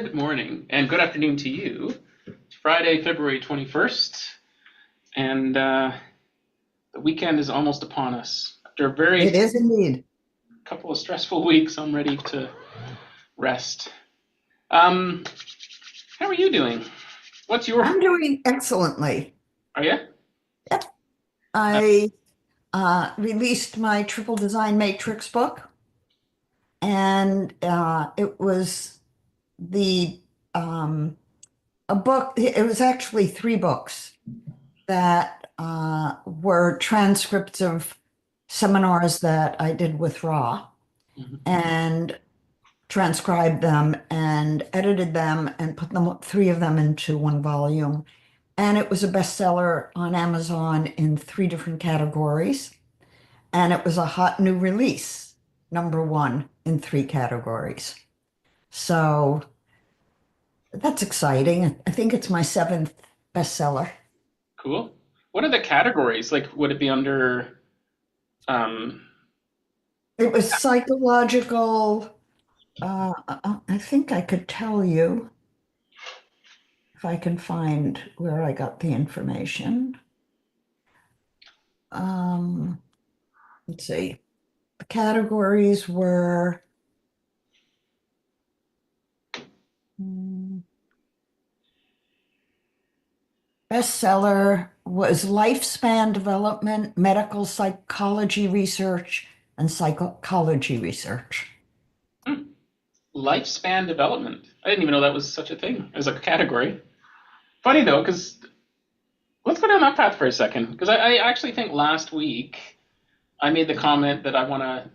Good morning and good afternoon to you. It's Friday, February 21st, and the weekend is almost upon us. After a It very is indeed. couple of stressful weeks, I'm ready to rest. Um, how are you doing? What's your? I'm doing excellently. Are you? Yep. Uh, I released my triple design matrix book, and it was the a book. It was actually three books that were transcripts of seminars that I did with Ra, mhm. and transcribed them and edited them and put them three of them into one volume. And it was a bestseller on Amazon in three different categories. And it was a hot new release, number one in three categories. So that's exciting. I think it's my seventh bestseller. Cool. What are the categories? Like, would it be under? Um, It was psychological. I think I could tell you if I can find where I got the information. Um, let's see. The categories were hmm, bestseller was lifespan development, medical psychology research, and psychology research. hmm, lifespan development. I didn't even know that was such a thing as a category. Funny though, because let's go down that path for a second. Because I actually think last week I made the comment that I want to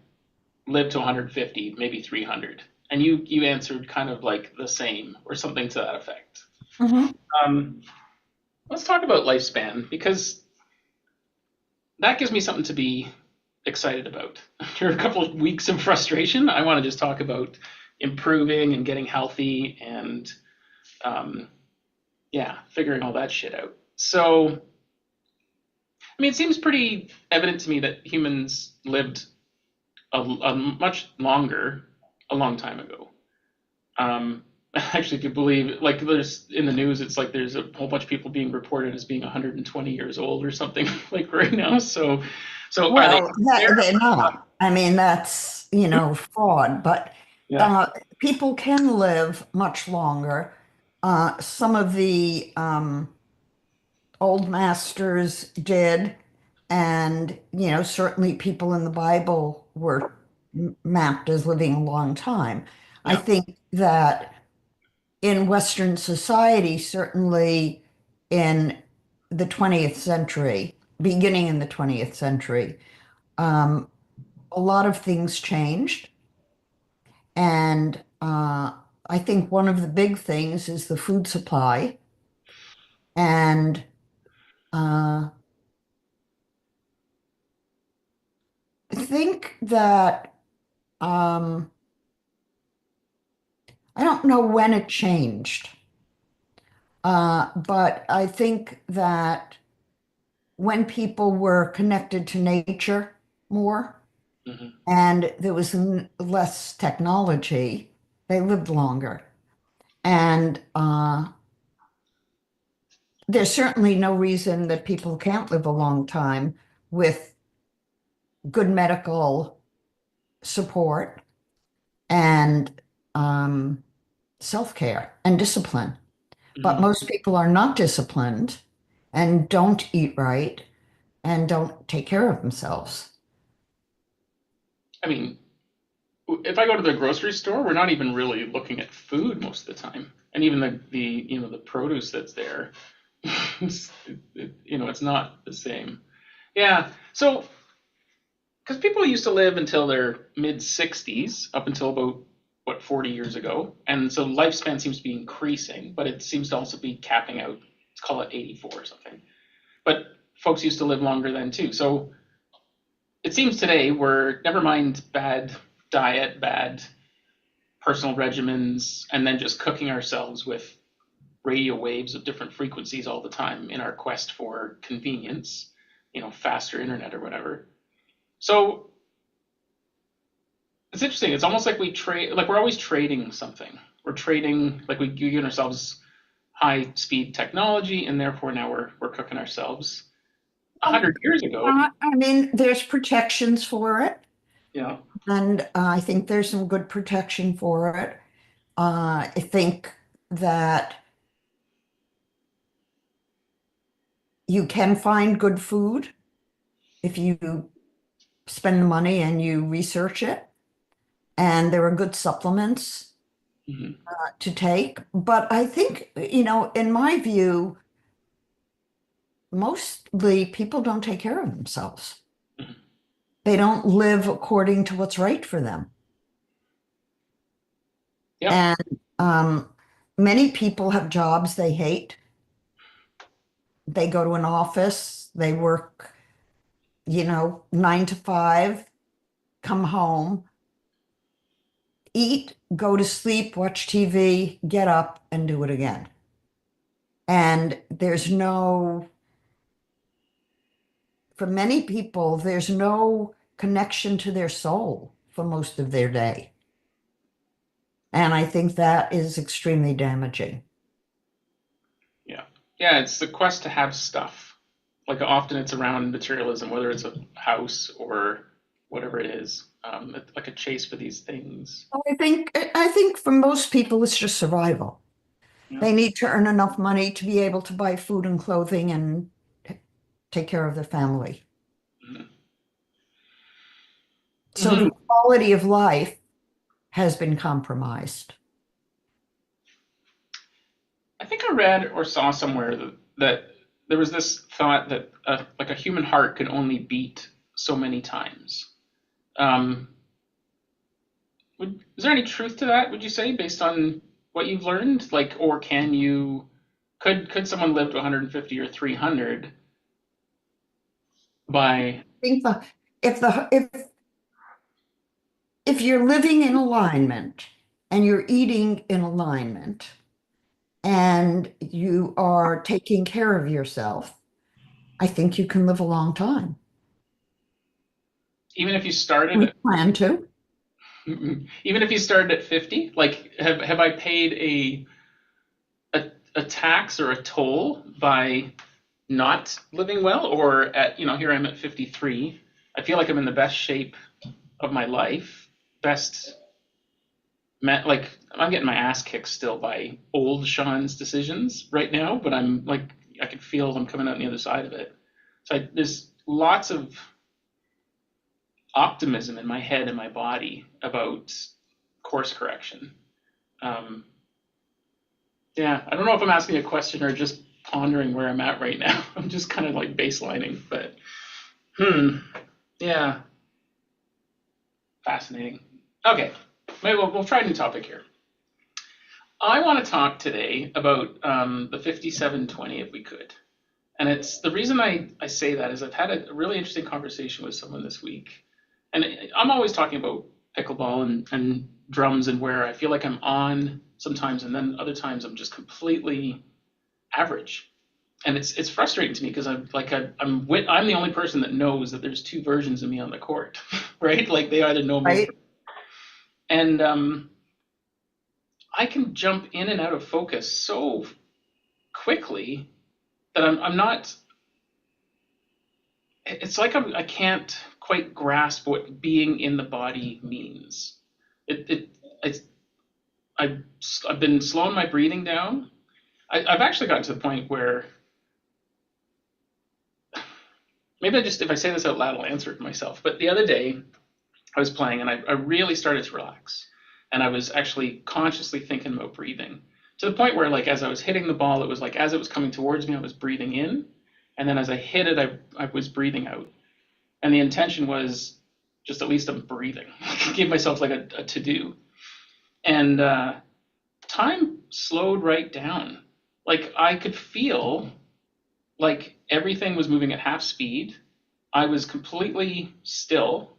live to 150, maybe 300, and you answered kind of like the same or something to that effect. Mhm. Um, let's talk about lifespan because that gives me something to be excited about. After a couple of weeks of frustration, I want to just talk about improving and getting healthy and um, yeah, figuring all that shit out. So, I mean, it seems pretty evident to me that humans lived a much longer a long time ago. Actually, if you believe, like, there's in the news, it's like there's a whole bunch of people being reported as being 120 years old or something like right now. So are they Well, there? they're not. I mean, that's, fraud, but Yeah. uh, people can live much longer. Some of the old masters did, and, certainly people in the Bible were mapped as living a long time. I Yeah. think that in Western society, certainly in the 20th century, beginning in the 20th century, um, a lot of things changed. And I think one of the big things is the food supply. And I think that um, I don't know when it changed, but I think that when people were connected to nature more Hmm. and there was less technology, they lived longer. And there's certainly no reason that people can't live a long time with good medical support and um, self-care and discipline. But Hmm. most people are not disciplined and don't eat right and don't take care of themselves. I mean, if I go to the grocery store, we're not even really looking at food most of the time, and even the produce that's there, it's not the same. Yeah. So because people used to live until their mid 60s, up until about what 40 years ago, and so lifespan seems to be increasing, but it seems to also be capping out. Let's call it 84 or something. But folks used to live longer then too. So it seems today we're never mind bad diet, bad personal regimens, and then just cooking ourselves with radio waves of different frequencies all the time in our quest for convenience, faster internet or whatever. So it's interesting. It's almost like we trade, like we're always trading something. we're trading, like we've given ourselves high speed technology, and therefore now we're cooking ourselves. 100 years ago, I mean, there's protections for it, yeah. and I think there's some good protection for it. I think that you can find good food if you spend the money and you research it, and there are good supplements Hmm. to take. But I think, in my view, mostly people don't take care of themselves. Hmm. They don't live according to what's right for them. Yep. And many people have jobs they hate. They go to an office, they work, 9 to 5, come home, eat, go to sleep, watch TV, get up, and do it again. And for many people, there's no connection to their soul for most of their day. And I think that is extremely damaging. Yeah. Yeah, it's the quest to have stuff. Like often it's around materialism, whether it's a house or whatever it is, like a chase for these things. I think for most people, it's just survival. Yeah. They need to earn enough money to be able to buy food and clothing and take care of their family. Hmm. So Hmm. the quality of life has been compromised. I think I read or saw somewhere that there was this thought that like a human heart could only beat so many times. Um, is there any truth to that? Would you say, based on what you've learned, like, or can you? Could someone live to 150 or 300 by? I think if you're living in alignment and you're eating in alignment and you are taking care of yourself, I think you can live a long time. Even if you started We at plan to. even if you started at 50, like have I paid a tax or a toll by not living well, or at here I'm at 53. I feel like I'm in the best shape of my life, best like I'm getting my ass kicked still by old Sean's decisions right now, but I'm like I can feel I'm coming out on the other side of it. So there's lots of optimism in my head and my body about course correction. Um, yeah, I don't know if I'm asking a question or just pondering where I'm at right now. I'm just kind of like baselining, but yeah, fascinating. Okay, maybe we'll try a new topic here. I want to talk today about the 5720 if we could. And it's the reason I say that is I've had a really interesting conversation with someone this week. And I'm always talking about pickleball and drums and where I feel like I'm on sometimes, and then other times I'm just completely average. And it's frustrating to me because I'm the only person that knows that there's two versions of me on the court, right? Like they either know me, Right? and I can jump in and out of focus so quickly that I'm not. It's like I can't quite grasp what being in the body means. It it's, I've been slowing my breathing down. I've actually gotten to the point where maybe if I say this out loud, I'll answer it to myself. But the other day, I was playing and I really started to relax. And I was actually consciously thinking about breathing to the point where, like, as I was hitting the ball, it was like as it was coming towards me, I was breathing in. And then as I hit it, I was breathing out. And the intention was just at least I'm breathing. Give myself like a to do. And time slowed right down. Like I could feel like everything was moving at half speed. I was completely still.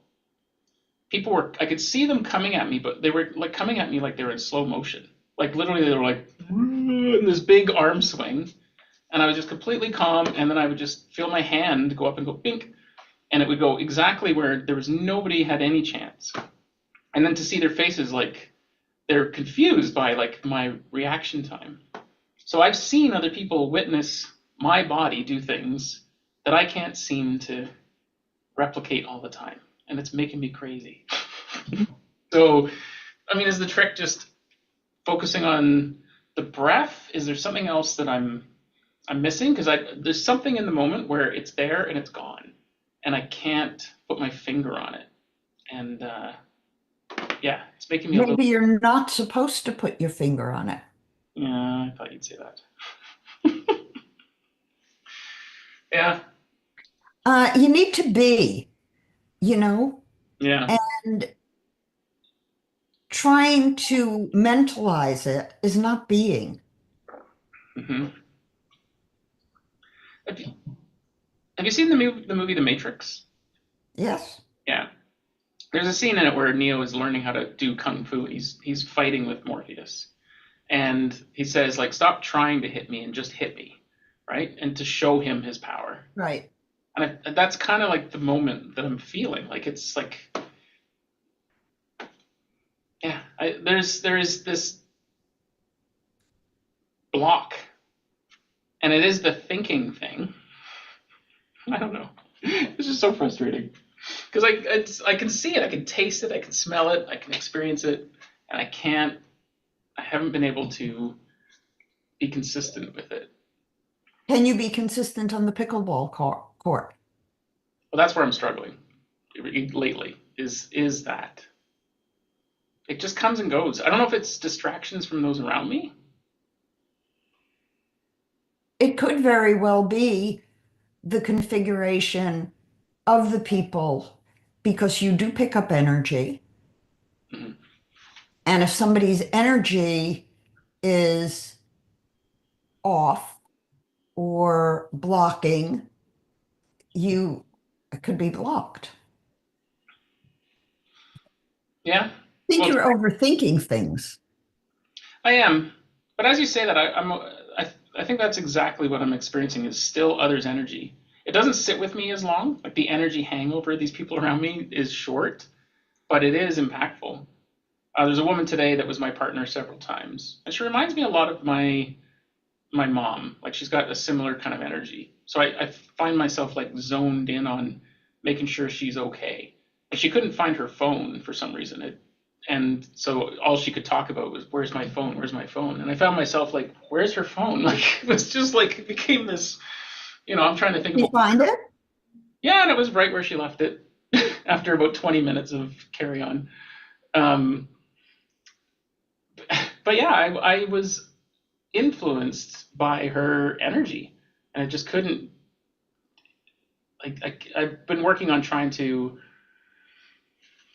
I could see them coming at me, but they were like coming at me like they were in slow motion. Like literally they were like in this big arm swing. And I was just completely calm. And then I would just feel my hand go up and go bink. And it would go exactly where there was nobody had any chance. And then to see their faces, like they're confused by like my reaction time. So I've seen other people witness my body do things that I can't seem to replicate all the time, and it's making me crazy. So, I mean, is the trick just focusing on the breath? Is there something else that I'm missing? Because there's something in the moment where it's there and it's gone, and I can't put my finger on it. And yeah, it's making me a little. Maybe you're not supposed to put your finger on it. Yeah, I thought you'd say that. Yeah, You need to be, you know, yeah. and trying to mentalize it is not being. Hmm. Have you, have you seen the movie The Matrix? Yes. Yeah. There's a scene in it where Neo is learning how to do kung fu. He's fighting with Morpheus, and he says like, "Stop trying to hit me and just hit me," right? And to show him his power. Right. And that's kind of like the moment that I'm feeling. Like it's like, yeah, there is this block, and it is the thinking thing. I don't know. It's just so frustrating because I can see it, I can taste it, I can smell it, I can experience it, and I haven't been able to be consistent with it. Can you be consistent on the pickleball court? Well, that's where I'm struggling lately. Is that it just comes and goes. I don't know if it's distractions from those around me. It could very well be the configuration of the people because you do pick up energy. Mhm. And if somebody's energy is off or blocking, you it could be blocked. Yeah. I think Well, you're overthinking things. I am, but as you say that, I think that's exactly what I'm experiencing is still others' energy. It doesn't sit with me as long. Like the energy hangover of these people around me is short, but it is impactful. There's a woman today that was my partner several times, and she reminds me a lot of my mom. Like she's got a similar kind of energy. So I find myself like zoned in on making sure she's okay. And she couldn't find her phone for some reason. And so all she could talk about was where's my phone, where's my phone, and I found myself like where's her phone. Like it was just like it became this, I'm trying to think You about. find it? Yeah, and it was right where she left it after about 20 minutes of carry on. um, but yeah, I was influenced by her energy, and I just couldn't. Like I've been working on trying to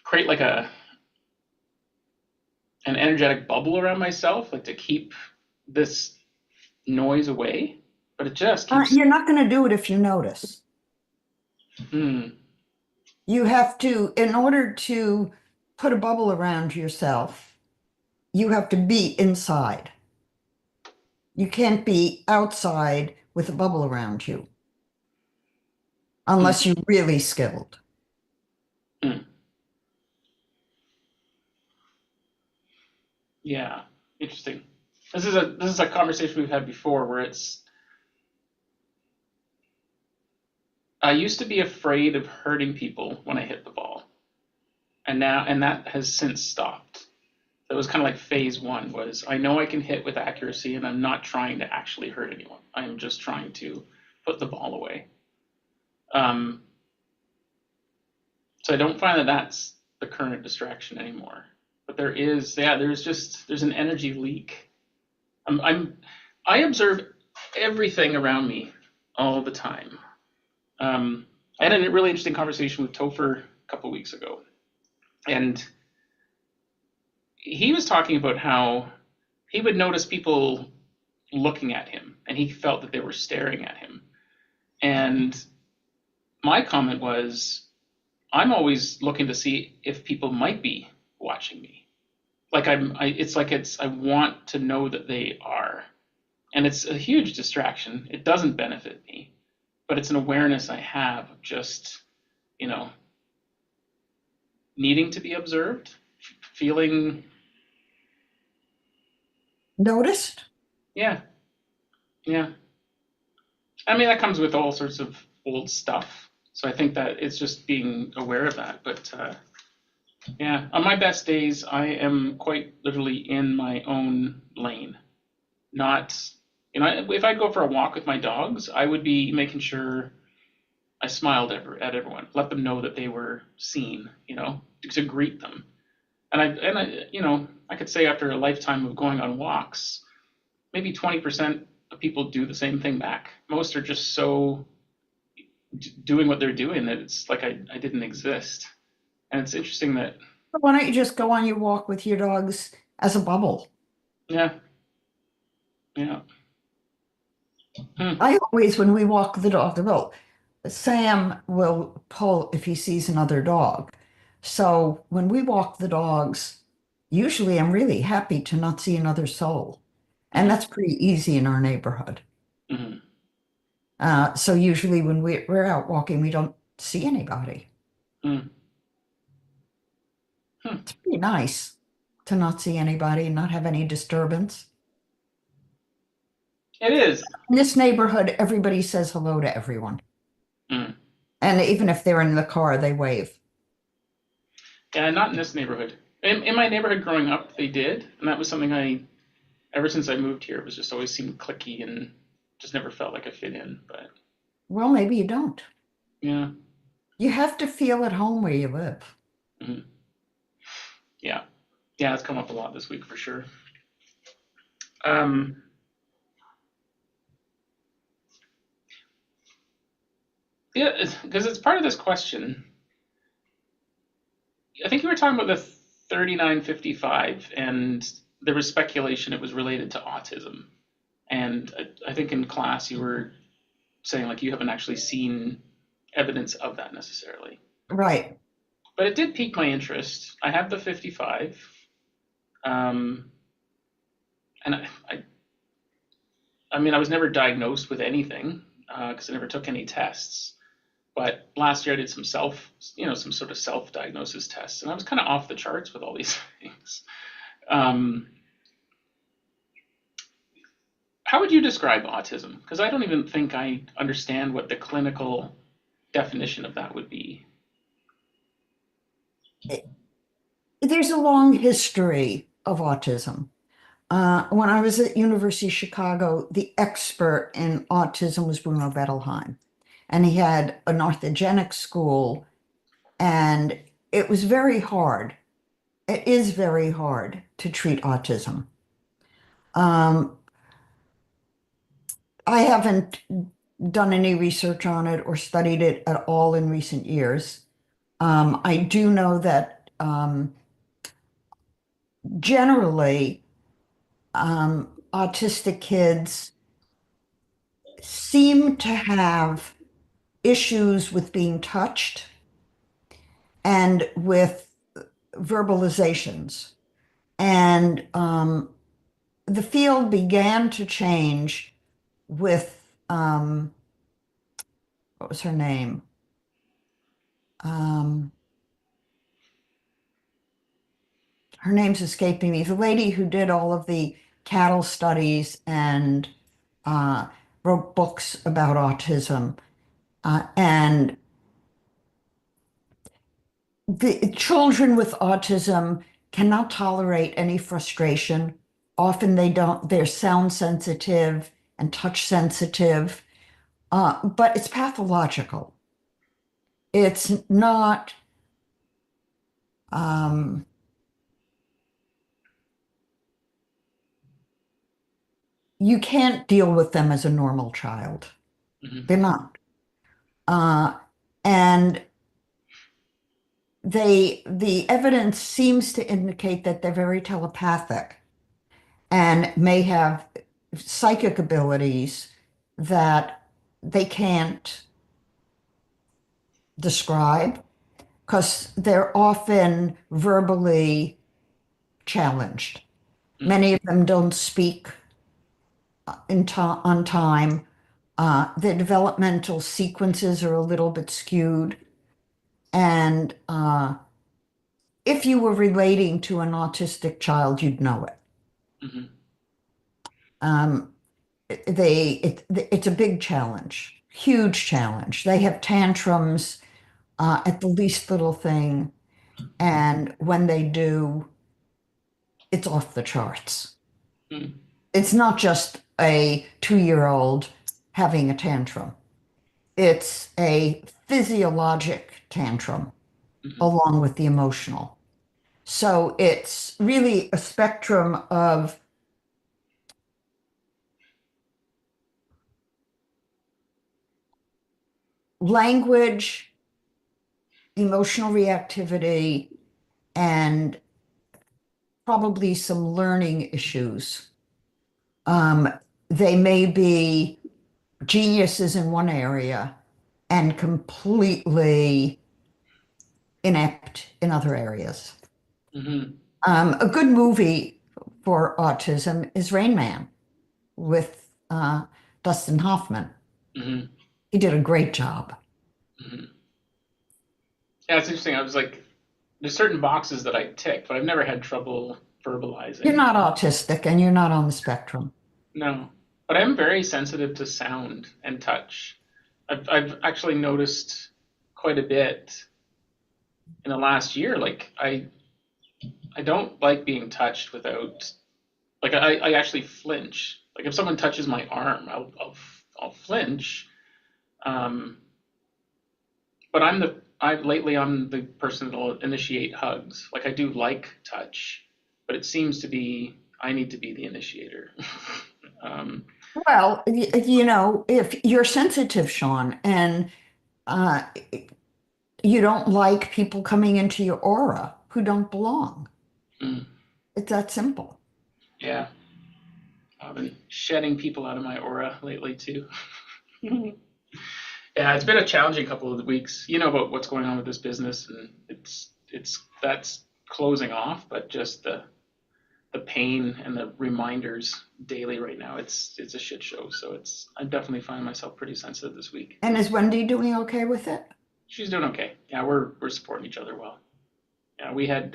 create like an energetic bubble around myself, like to keep this noise away, but it just keeps. You're not going to do it if you notice. Hmm. You have to, in order to put a bubble around yourself, you have to be inside. You can't be outside with a bubble around you Hmm. unless you're really skilled. Hmm. Yeah, interesting. This is a conversation we've had before where it's I used to be afraid of hurting people when I hit the ball, and that has since stopped. That was kind of like phase one was I know I can hit with accuracy and I'm not trying to actually hurt anyone. I am just trying to put the ball away. Um, so I don't find that that's the current distraction anymore. But there's an energy leak. I observe everything around me all the time. I had a really interesting conversation with Topher a couple weeks ago, and he was talking about how he would notice people looking at him, and he felt that they were staring at him. And my comment was, I'm always looking to see if people might be watching me. Like I want to know that they are, and it's a huge distraction. It doesn't benefit me, but it's an awareness I have of just, you know, needing to be observed, feeling Noticed? Yeah, yeah. I mean, that comes with all sorts of old stuff. So I think that it's just being aware of that. But yeah, on my best days, I am quite literally in my own lane. Not, if I go for a walk with my dogs, I would be making sure I smiled at everyone, let them know that they were seen, to greet them. I could say after a lifetime of going on walks, maybe 20% of people do the same thing back. Most are just so doing what they're doing that it's like I didn't exist. And it's interesting that, Why don't you just go on your walk with your dogs as a bubble? yeah, yeah, hmm, I always, when we walk the dog, well, Sam will pull if he sees another dog. So when we walk the dogs, usually I'm really happy to not see another soul. And hmm, that's pretty easy in our neighborhood. hmm, So usually when we're out walking, we don't see anybody. hmm, hmm. It's pretty nice to not see anybody and not have any disturbance. It is. In this neighborhood, everybody says hello to everyone. Hmm. And even if they're in the car, they wave. Yeah, not in this neighborhood. In my neighborhood growing up, they did, and that was something ever since I moved here, it was just always seemed clicky and just never felt like I fit in. But Well, maybe you don't. yeah, You have to feel at home where you live. hmm, yeah, yeah, it's come up a lot this week for sure. Um, yeah, because it's part of this question. I think you were talking about the 3955, and there was speculation it was related to autism. And I think in class you were saying like you haven't actually seen evidence of that necessarily. Right. But it did pique my interest. I have the 55, um, and I mean, I was never diagnosed with anything because I never took any tests. But last year I did some sort of self-diagnosis tests, and I was kind of off the charts with all these things. Um, how would you describe autism? Because I don't even think I understand what the clinical definition of that would be. There's a long history of autism. When I was at University of Chicago, the expert in autism was Bruno Bettelheim, and he had an orthogenic school, and it was very hard. It is very hard to treat autism. Um, I haven't done any research on it or studied it at all in recent years. I do know that generally, autistic kids seem to have issues with being touched and with verbalizations. And the field began to change with, what was her name? Um, Her name's escaping me. The lady who did all of the cattle studies and uh, wrote books about autism. And the children with autism cannot tolerate any frustration. Often they don't, they're sound sensitive and touch sensitive, but it's pathological. It's not, um, you can't deal with them as a normal child. Mm-hmm. They're not. Uh, and the evidence seems to indicate that they're very telepathic and may have psychic abilities that they can't describe because they're often verbally challenged. Mm-hmm. Many of them don't speak on time. The developmental sequences are a little bit skewed. And if you were relating to an autistic child, you'd know it. Mm-hmm. Um, it's a big challenge, huge challenge. They have tantrums at the least little thing, and when they do, it's off the charts. Mm-hmm. It's not just a 2-year-old having a tantrum. It's a physiologic tantrum Mm-hmm. along with the emotional. So it's really a spectrum of language, emotional reactivity, and probably some learning issues. Um, they may be geniuses in one area and completely inept in other areas. Mm-hmm. A good movie for autism is Rain Man with Dustin Hoffman. Mm-hmm. He did a great job. Mm-hmm. Yeah, it's interesting. I was like, there's certain boxes that I tick, but I've never had trouble You're verbalizing. not autistic and you're not on the spectrum. No, but I'm very sensitive to sound and touch. I've actually noticed quite a bit in the last year. Like I don't like being touched without like I actually flinch. Like if someone touches my arm, I'll flinch. Um, but I'm the person that'll initiate hugs. Like I do like touch, but it seems to be I need to be the initiator. um, Well, if you're sensitive, Sean, and uh, you don't like people coming into your aura who don't belong, mm, it's that simple. yeah, I've been shedding people out of my aura lately too. Yeah, it's been a challenging couple of weeks. You know about what's going on with this business, and it's that's closing off, but just the pain and the reminders daily right now, it's a shit show. So I definitely find myself pretty sensitive this week. And is Wendy doing okay with it? She's doing okay. Yeah, we're supporting each other well. Yeah, we had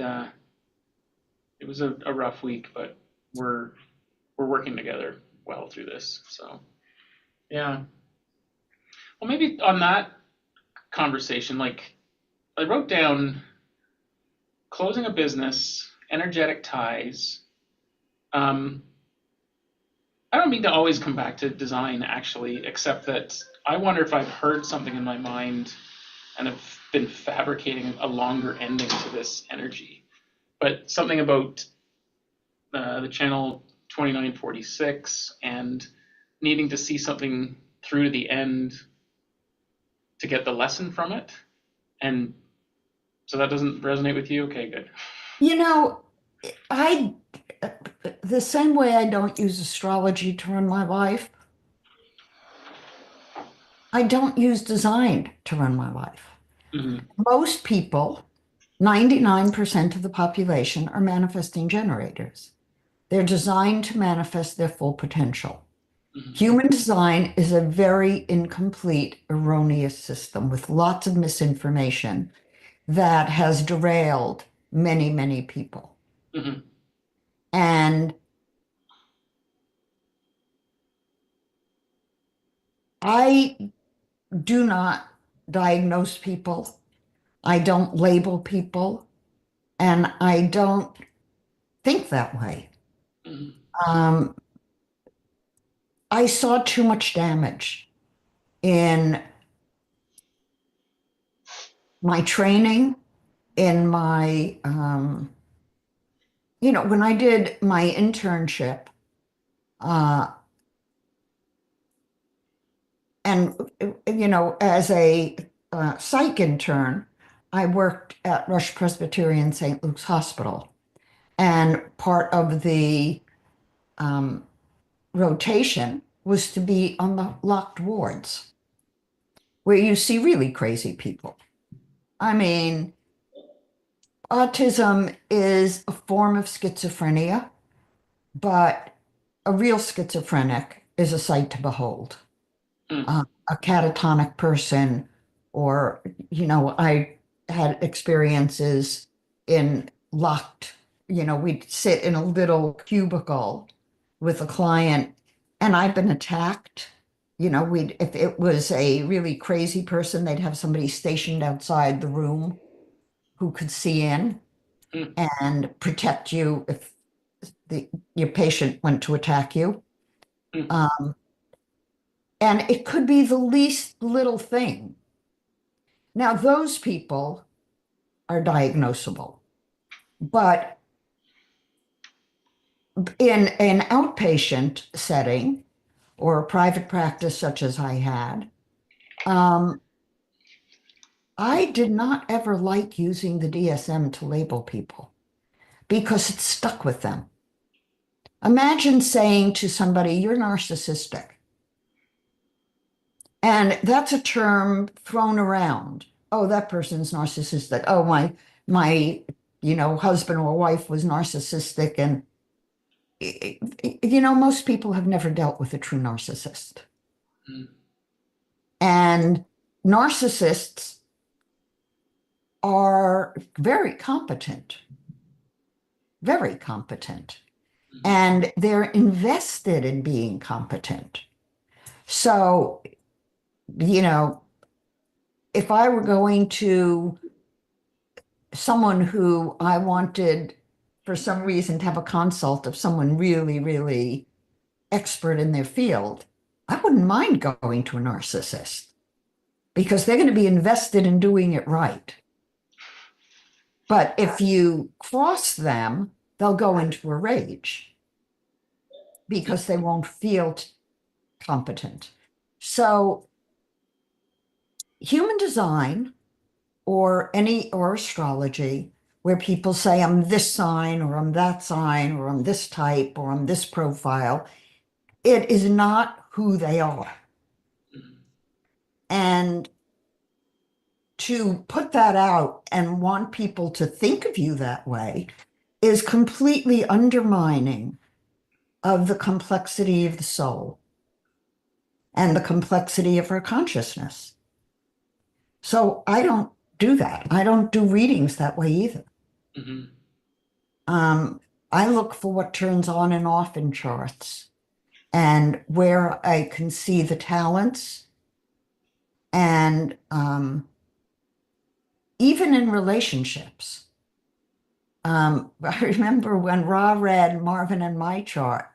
it was a rough week, but we're we're working together well through this. So yeah. Well, maybe on that conversation, like I wrote down closing a business, energetic ties. Um, I don't mean to always come back to design actually, except that I wonder if I've heard something in my mind and have been fabricating a longer ending to this energy. But something about the channel 2946 and needing to see something through to the end to get the lesson from it. And so that doesn't resonate with you? Okay, good. You know, I, the same way I don't use astrology to run my life, I don't use design to run my life. Mm-hmm. Most people, 99% of the population, are manifesting generators. They're designed to manifest their full potential. Mm-hmm. Human design is a very incomplete, erroneous system with lots of misinformation that has derailed many, many people. Mm-hmm. And I do not diagnose people, I don't label people, and I don't think that way. Mm-hmm. Um, I saw too much damage in my training, in my, when I did my internship, uh, and, as a psych intern, I worked at Rush Presbyterian St. Luke's Hospital. And part of the um, rotation was to be on the locked wards where you see really crazy people. I mean, autism is a form of schizophrenia, but a real schizophrenic is a sight to behold. Mm-hmm. A catatonic person, or, I had experiences in locked, we'd sit in a little cubicle with a client and I've been attacked. If it was a really crazy person, they'd have somebody stationed outside the room who could see in Mm, and protect you if your patient went to attack you. mm, Um, and it could be the least little thing. Now, those people are diagnosable, but in an outpatient setting or a private practice such as I had, um, I did not ever like using the DSM to label people because it stuck with them. Imagine saying to somebody, you're narcissistic. And that's a term thrown around. Oh, that person's narcissistic. Oh, my husband or wife was narcissistic. And, most people have never dealt with a true narcissist. mm, And narcissists are very competent, very competent, mhm, and they're invested in being competent. So, you know, if I were going to someone who I wanted for some reason to have a consult of someone really, really expert in their field, I wouldn't mind going to a narcissist because they're going to be invested in doing it right. But if you cross them, they'll go into a rage because they won't feel competent. So, human design or astrology, where people say, I'm this sign, or I'm that sign, or I'm this type, or I'm this profile, it is not who they are. mhm, And to put that out and want people to think of you that way is completely undermining of the complexity of the soul and the complexity of our consciousness. So I don't do that. I don't do readings that way either. mhm, Um, I look for what turns on and off in charts and where I can see the talents and even in relationships. I remember when Ra read Marvin and my chart,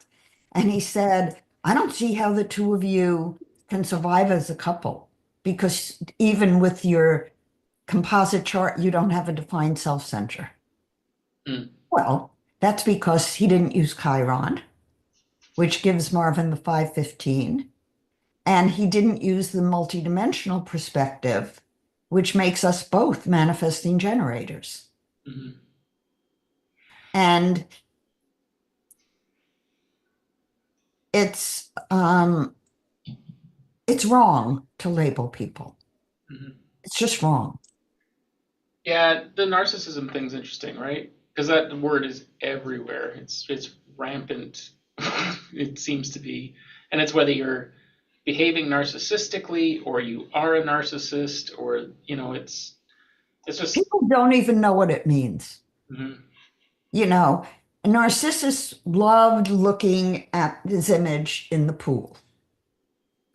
and he said, I don't see how the two of you can survive as a couple because even with your composite chart, you don't have a defined self center. mm, Well, that's because he didn't use Chiron, which gives Marvin the 515, and he didn't use the multidimensional perspective, which makes us both manifesting generators. mhm. And it's um, it's wrong to label people. Mhm. It's just wrong. Yeah, the narcissism thing's interesting, right? Because that word is everywhere. It's rampant. It seems to be, and it's whether you're behaving narcissistically or you are a narcissist, or it's just. People don't even know what it means. Mhm, You know, Narcissus loved looking at his image in the pool.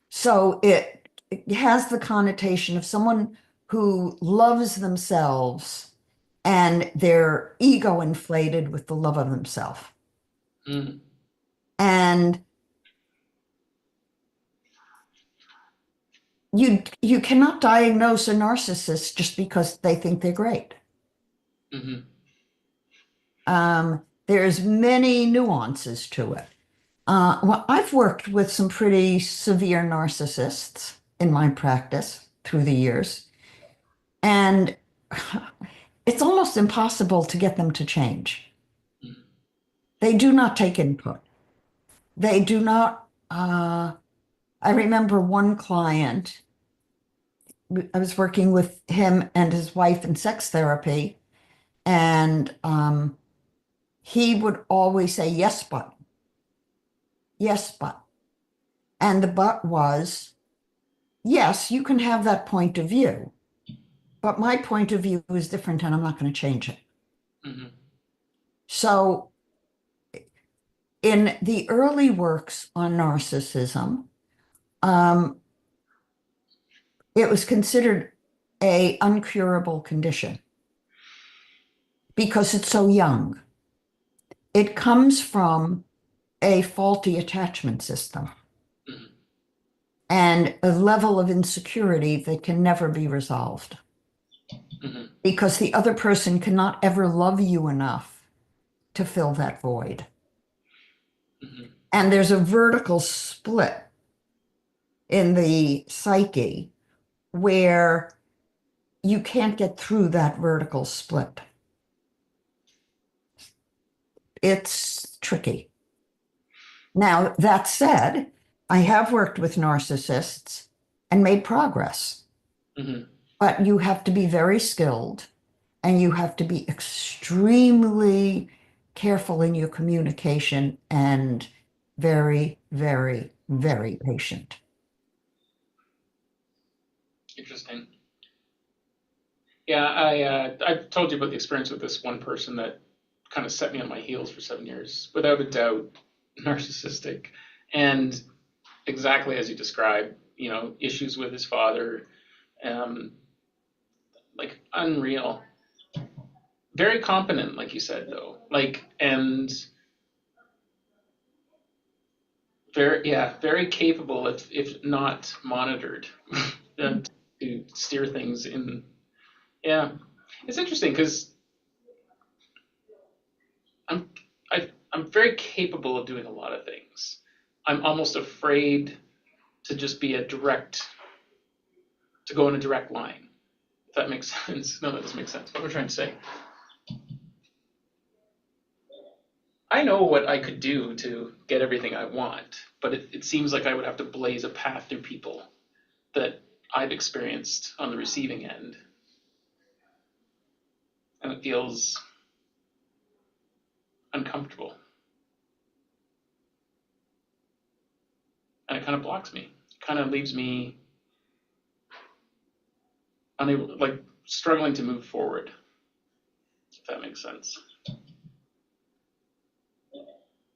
So it has the connotation of someone who loves themselves and their ego inflated with the love of themselves. mm, And you cannot diagnose a narcissist just because they think they're great. mhm, There's many nuances to it. Well, I've worked with some pretty severe narcissists in my practice through the years, and it's almost impossible to get them to change. mm, They do not take input. They do not. I remember one client, I was working with him and his wife in sex therapy, and he would always say, yes, but, yes, but. And the but was, yes, you can have that point of view, but my point of view is different and I'm not going to change it. mhm, So in the early works on narcissism, um, it was considered a uncurable condition because it's so young. It comes from a faulty attachment system Mhm. and a level of insecurity that can never be resolved Mhm. because the other person cannot ever love you enough to fill that void. Mhm. And there's a vertical split in the psyche where you can't get through that vertical split. It's tricky. Now, that said, I have worked with narcissists and made progress, Mhm. but you have to be very skilled and you have to be extremely careful in your communication and very, very, very patient. Interesting. Yeah, I've told you about the experience with this one person that kind of set me on my heels for 7 years, without a doubt, narcissistic, and exactly as you described, issues with his father, um, like unreal. Very competent, like you said, though, and very capable if not monitored, to steer things in. Yeah, it's interesting because I'm I'm very capable of doing a lot of things. I'm almost afraid to just be to go in a direct line. If that makes sense. No, that doesn't make sense. What we're trying to say. I know what I could do to get everything I want, but it seems like I would have to blaze a path through people that I've experienced on the receiving end. And it feels uncomfortable. And it kind of blocks me. It kind of leaves me unable, like struggling to move forward, if that makes sense.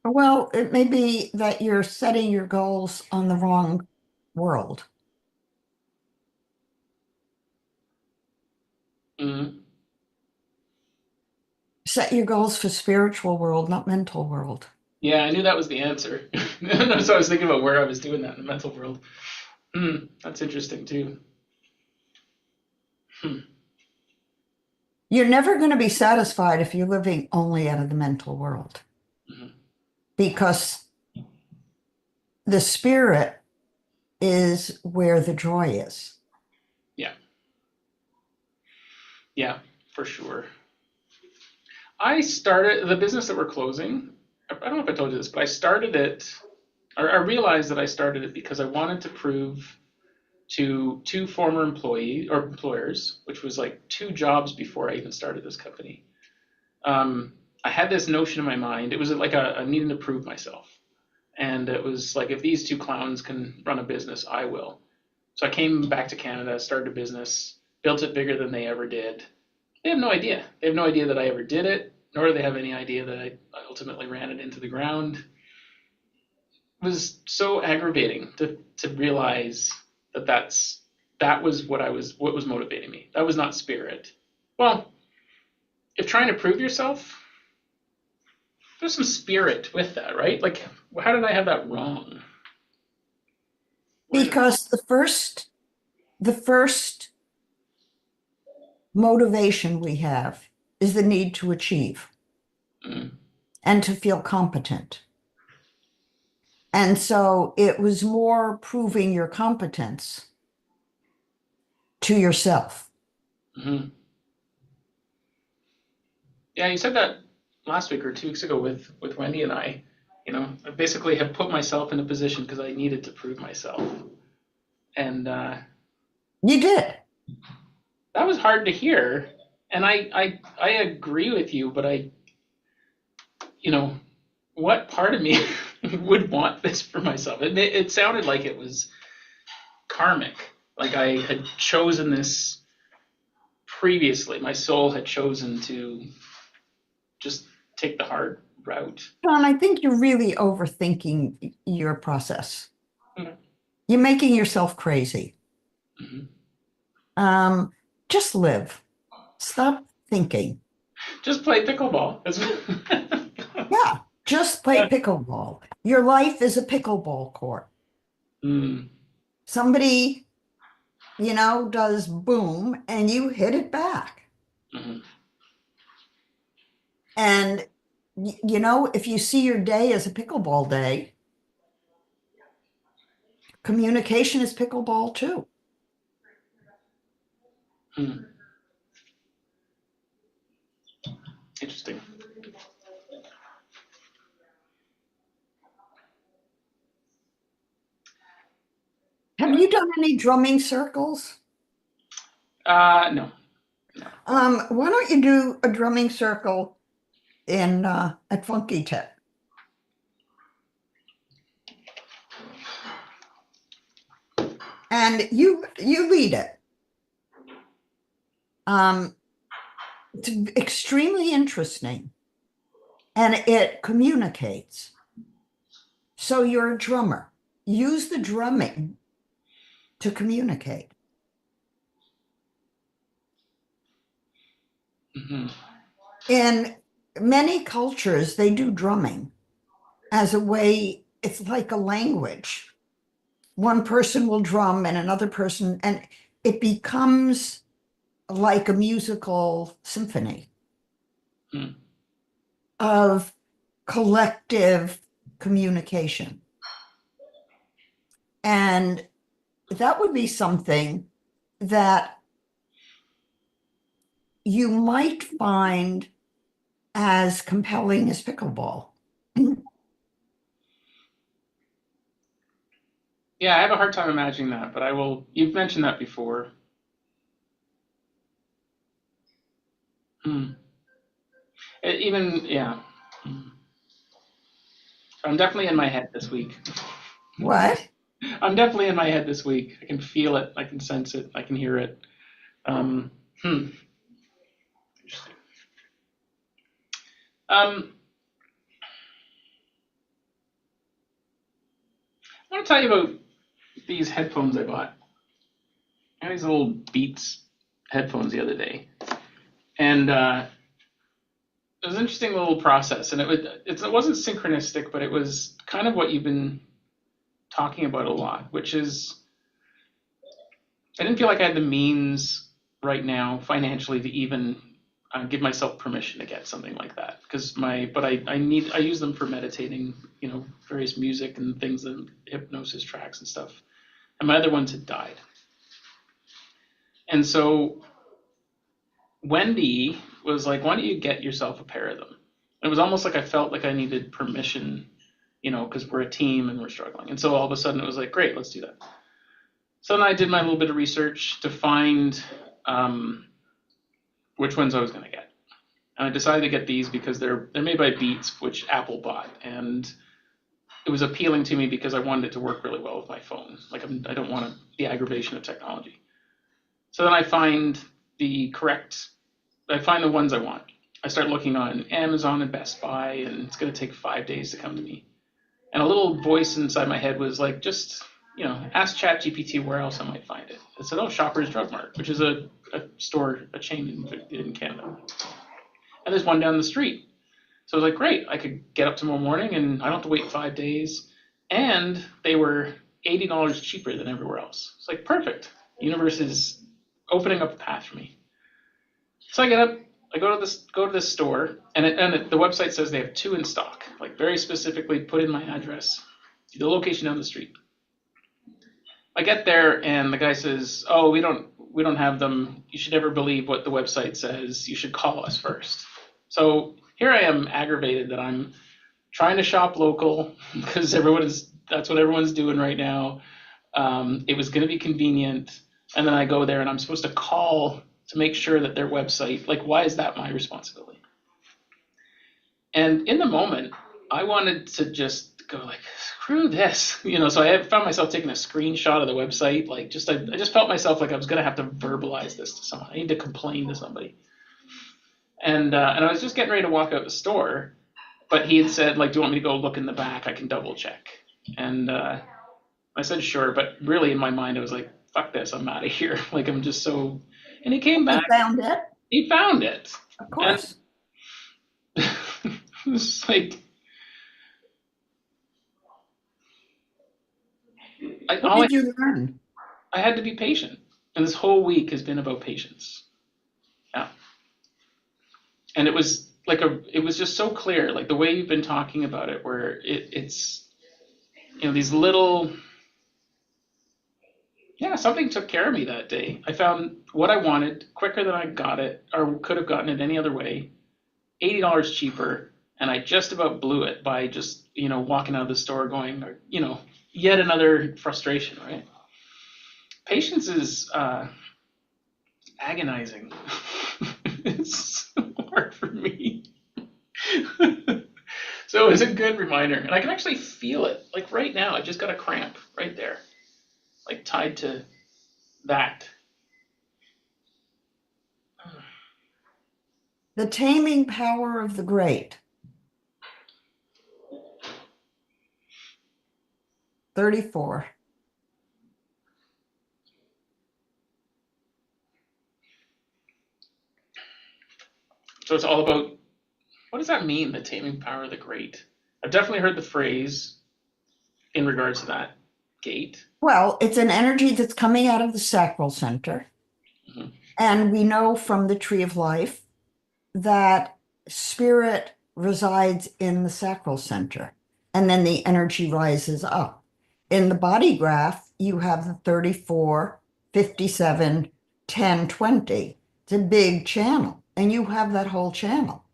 Well, it may be that you're setting your goals on the wrong world. Mm-hmm. Set your goals for spiritual world, not mental world. Yeah, I knew that was the answer. So I was thinking about where I was doing that in the mental world. That's interesting too. Hmm. You're never going to be satisfied if you're living only out of the mental world Mhm. because the spirit is where the joy is. Yeah, yeah, for sure. I started the business that we're closing. I don't know if I told you this, but I started it, or I realized that I started it because I wanted to prove to two former employers, which was like two jobs before I even started this company. I had this notion in my mind. It was like a needing to prove myself. And it was like, if these two clowns can run a business, I will. So I came back to Canada, started a business, built it bigger than they ever did. They have no idea. They have no idea that I ever did it, nor do they have any idea that I ultimately ran it into the ground. It was so aggravating to realize that was what was motivating me. That was not spirit. Well, if trying to prove yourself, there's some spirit with that, right? Like, how did I have that wrong? Where did Because the first motivation we have is the need to achieve mm, and to feel competent. And so it was more proving your competence to yourself. mm-hmm. Yeah, you said that last week or 2 weeks ago with Wendy and I. I basically have put myself in a position because I needed to prove myself, and You did. that was hard to hear. And I agree with you, but you know, what part of me would want this for myself? It sounded like it was karmic, like I had chosen this previously. My soul had chosen to just take the hard route. John, I think you're really overthinking your process. Mhm. You're making yourself crazy. Mhm. Um, just live. Stop thinking. Just play pickleball. Yeah, just play pickleball. Your life is a pickleball court. Mm. Somebody, does boom and you hit it back. Mhm. And, if you see your day as a pickleball day, communication is pickleball too. Mm. Interesting. Have you done any drumming circles? No, no. Why don't you do a drumming circle in at Funky Tech? And you lead it. Um, it's extremely interesting and it communicates. So you're a drummer. Use the drumming to communicate. Hmm. In many cultures, they do drumming as a way, it's like a language. One person will drum and another person, and it becomes like a musical symphony Mm. of collective communication. And that would be something that you might find as compelling as pickleball. Yeah, I have a hard time imagining that, but I will. You've mentioned that before. Mm. Even, yeah. Mm. I'm definitely in my head this week. What? I'm definitely in my head this week. I can feel it. I can sense it. I can hear it. Um, hmm. Interesting. Um, I want to tell you about these headphones I bought. I had these little Beats headphones the other day, and it was an interesting little process. And it wasn't synchronistic, but it was kind of what you've been talking about a lot, which is I didn't feel like I had the means right now financially to even give myself permission to get something like that because I use them for meditating, various music and things and hypnosis tracks and stuff. And my other ones had died. And so Wendy was like, why don't you get yourself a pair of them? It was almost like I felt like I needed permission, because we're a team and we're struggling. And so all of a sudden it was like, great, let's do that. So then I did my little bit of research to find which ones I was going to get. And I decided to get these because they're made by Beats, which Apple bought, and it was appealing to me because I wanted it to work really well with my phone. Like I don't want the aggravation of technology. So then I find the ones I want. I start looking on Amazon and Best Buy, and it's going to take 5 days to come to me. And a little voice inside my head was like, just ask ChatGPT where else I might find it. It said, oh, Shoppers Drug Mart, which is a store, a chain in Canada. And there's one down the street. So I was like, great, I could get up tomorrow morning and I don't have to wait 5 days. And they were $80 cheaper than everywhere else. It's like, perfect. The universe is opening up a path for me. So I get up, I go to this store, and the website says they have 2 in stock. Like very specifically put in my address, the location down the street. I get there and the guy says, "Oh, we don't have them. You should never believe what the website says. You should call us first." So here I am aggravated that I'm trying to shop local because that's what everyone's doing right now. It was going to be convenient, and then I go there and I'm supposed to call to make sure that their website, like, why is that my responsibility? And in the moment, I wanted to just go like, screw this, So I found myself taking a screenshot of the website, like I just felt myself like I was gonna have to verbalize this to someone. I need to complain to somebody. And I was just getting ready to walk out the store, but he had said, like, do you want me to go look in the back? I can double check. And I said, sure. But really in my mind, I was like, fuck this. I'm out of here. Like, I'm just so. And he came He back. found it, He found it. of And course. it was like, What did you learn? I had to be patient. And this whole week has been about patience. Yeah. And it was like it was just so clear, like the way you've been talking about it, where it's, these little, yeah, something took care of me that day. I found what I wanted quicker than I got it or could have gotten it any other way, $80 cheaper. And I just about blew it by just, walking out of the store going, yet another frustration, right? Patience is agonizing. It's so hard for me. So it's a good reminder. And I can actually feel it. Like right now, I just got a cramp right there, like tied to that. The taming power of the great. 34. So it's all about, what does that mean, the taming power of the great? I've definitely heard the phrase in regards to that gate. Well, it's an energy that's coming out of the sacral center. Mhm. And we know from the tree of life that spirit resides in the sacral center, and then the energy rises up. In the body graph, you have the 34, 57, 10, 20. It's a big channel, and you have that whole channel.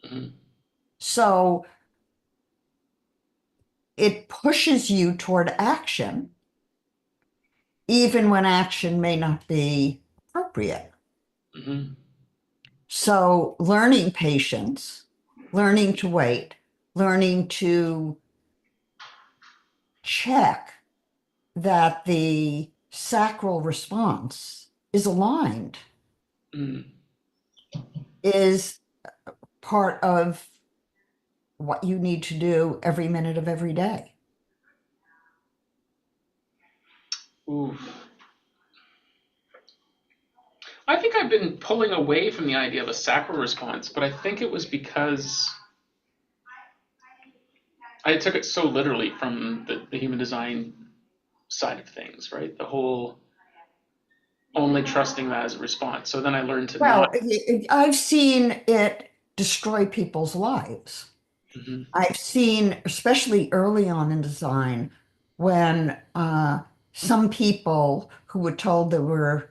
Mhm. So it pushes you toward action, even when action may not be appropriate. Mhm. So learning patience, learning to wait, learning to check that the sacral response is aligned Mhm. is part of what you need to do every minute of every day. Ooh. I think I've been pulling away from the idea of a sacral response, but I think it was because I took it so literally from the human design side of things, right? The whole only trusting that as a response. So then I learned to not. Well, I've seen it destroy people's lives. Mhm. I've seen, especially early on in design, when some people who were told they were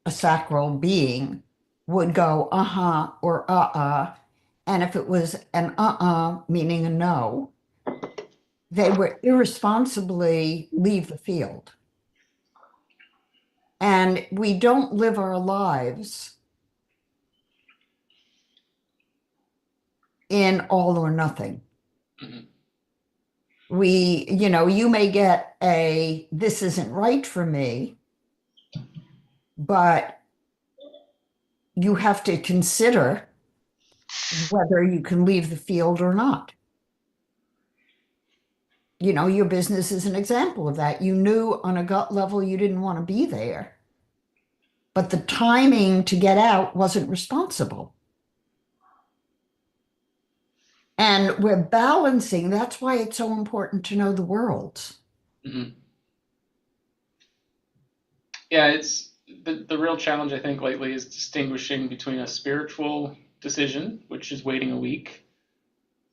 a sacral being would go uh-huh or uh-uh. And if it was an uh-uh, meaning a no, they would irresponsibly leave the field. And we don't live our lives in all or nothing. Mhm. You may get a this isn't right for me, but you have to consider whether you can leave the field or not. Your business is an example of that. You knew on a gut level you didn't want to be there, but the timing to get out wasn't responsible. And we're balancing. That's why it's so important to know the worlds. Mhm. Yeah, it's the real challenge I think lately is distinguishing between a spiritual decision, which is waiting a week,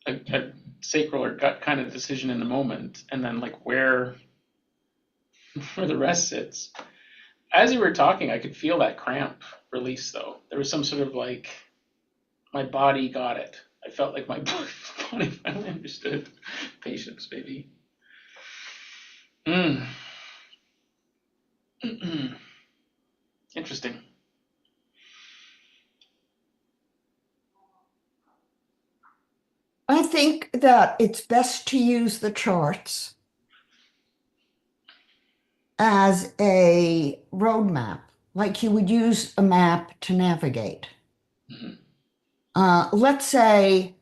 a sacral or gut kind of decision in the moment, and then like where the rest sits. As you were talking, I could feel that cramp release though. There was some sort of like my body got it. I felt like my body finally understood patience, baby. Mm. Interesting. I think that it's best to use the charts as a roadmap, like you would use a map to navigate. Mhm. Let's say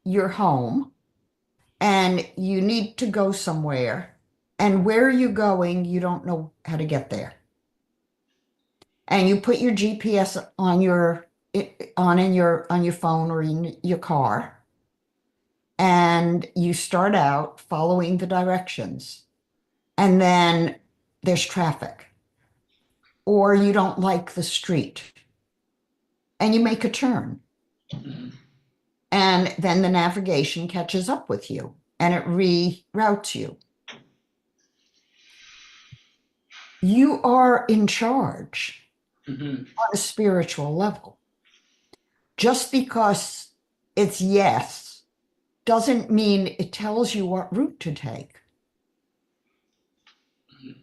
your home and you need to go somewhere, and where are you going? You don't know how to get there. And you put your GPS on your phone or in your car, and you start out following the directions. And then there's traffic, or you don't like the street, and you make a turn. Mhm. And then the navigation catches up with you and it reroutes you. You are in charge Mhm. on a spiritual level. Just because it's yes doesn't mean it tells you what route to take. Mhm.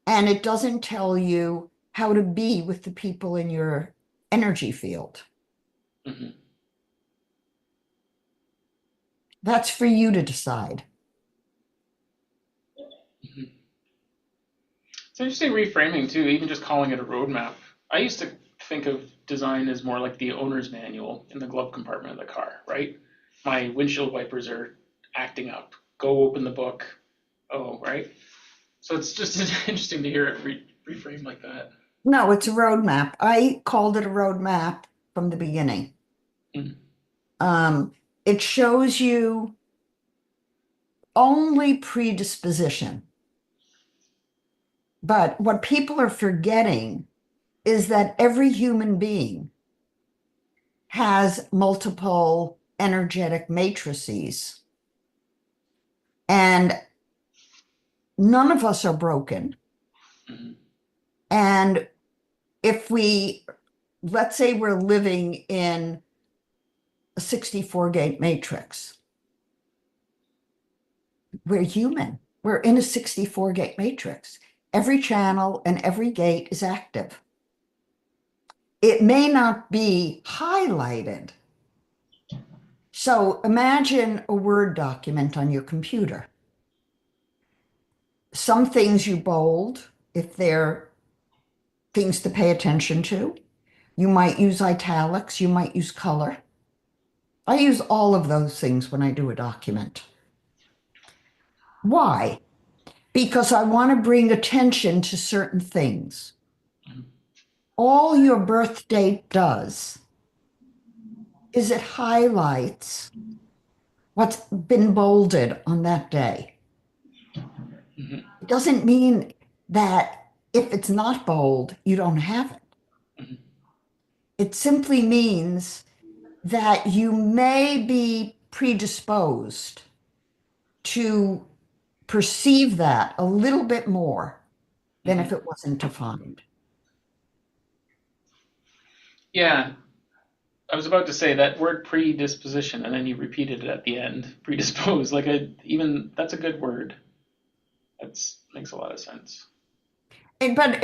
And it doesn't tell you how to be with the people in your energy field. Mhm. That's for you to decide. Mhm. It's interesting reframing too, even just calling it a roadmap. I used to think of design as more like the owner's manual in the glove compartment of the car, right? My windshield wipers are acting up. Go open the book. Oh, right. So it's just interesting to hear it reframed like that. No, it's a roadmap. I called it a roadmap from the beginning. Mm. Um, it shows you only predisposition. But what people are forgetting is that every human being has multiple energetic matrices, and none of us are broken. Mhm. And if let's say we're living in a 64 gate matrix, we're human. We're in a 64 gate matrix. Every channel and every gate is active. It may not be highlighted. So imagine a Word document on your computer. Some things you bold if they're things to pay attention to. You might use italics, you might use color. I use all of those things when I do a document. Why? Because I want to bring attention to certain things. All your birth date does is it highlights what's been bolded on that day. Mhm. It doesn't mean that if it's not bold, you don't have it. Mhm. It simply means that you may be predisposed to perceive that a little bit more than if Mhm. it wasn't defined. Yeah, I was about to say that word predisposition, and then you repeated it at the end. Predispose, like even that's a good word. That makes a lot of sense. But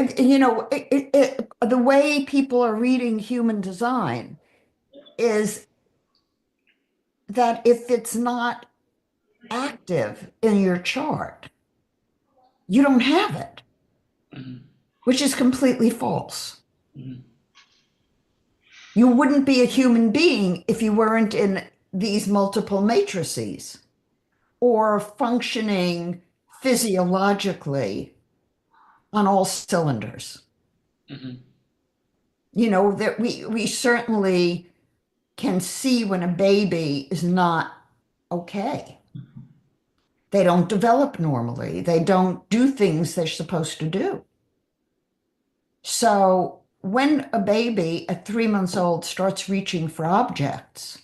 the way people are reading human design is that if it's not active in your chart, you don't have it, Mhm. which is completely false. Mhm. You wouldn't be a human being if you weren't in these multiple matrices or functioning physiologically on all cylinders. Mhm. That we certainly can see when a baby is not okay. They don't develop normally. They don't do things they're supposed to do. So when a baby at 3 months old starts reaching for objects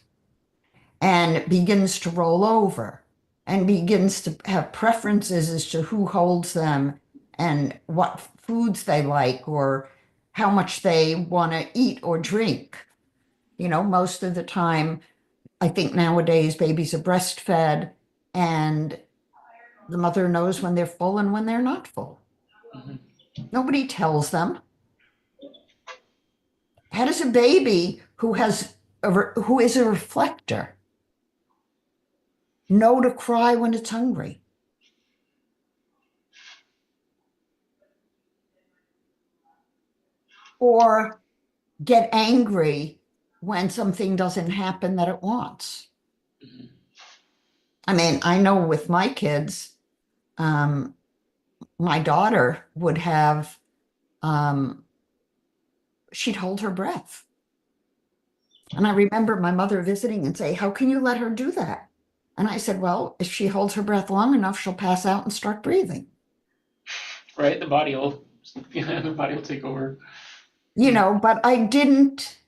and begins to roll over and begins to have preferences as to who holds them and what foods they like or how much they want to eat or drink. Most of the time, I think nowadays babies are breastfed and the mother knows when they're full and when they're not full. Mhm. Nobody tells them. How does a baby who is a reflector know to cry when it's hungry? Or get angry when something doesn't happen that it wants. Mhm. I mean, I know with my kids, um, my daughter would have, um, she'd hold her breath. And I remember my mother visiting and say, "How can you let her do that?" And I said, "Well, if she holds her breath long enough, she'll pass out and start breathing." Right? The body will, yeah, the body will take over. You Mm. know, but I didn't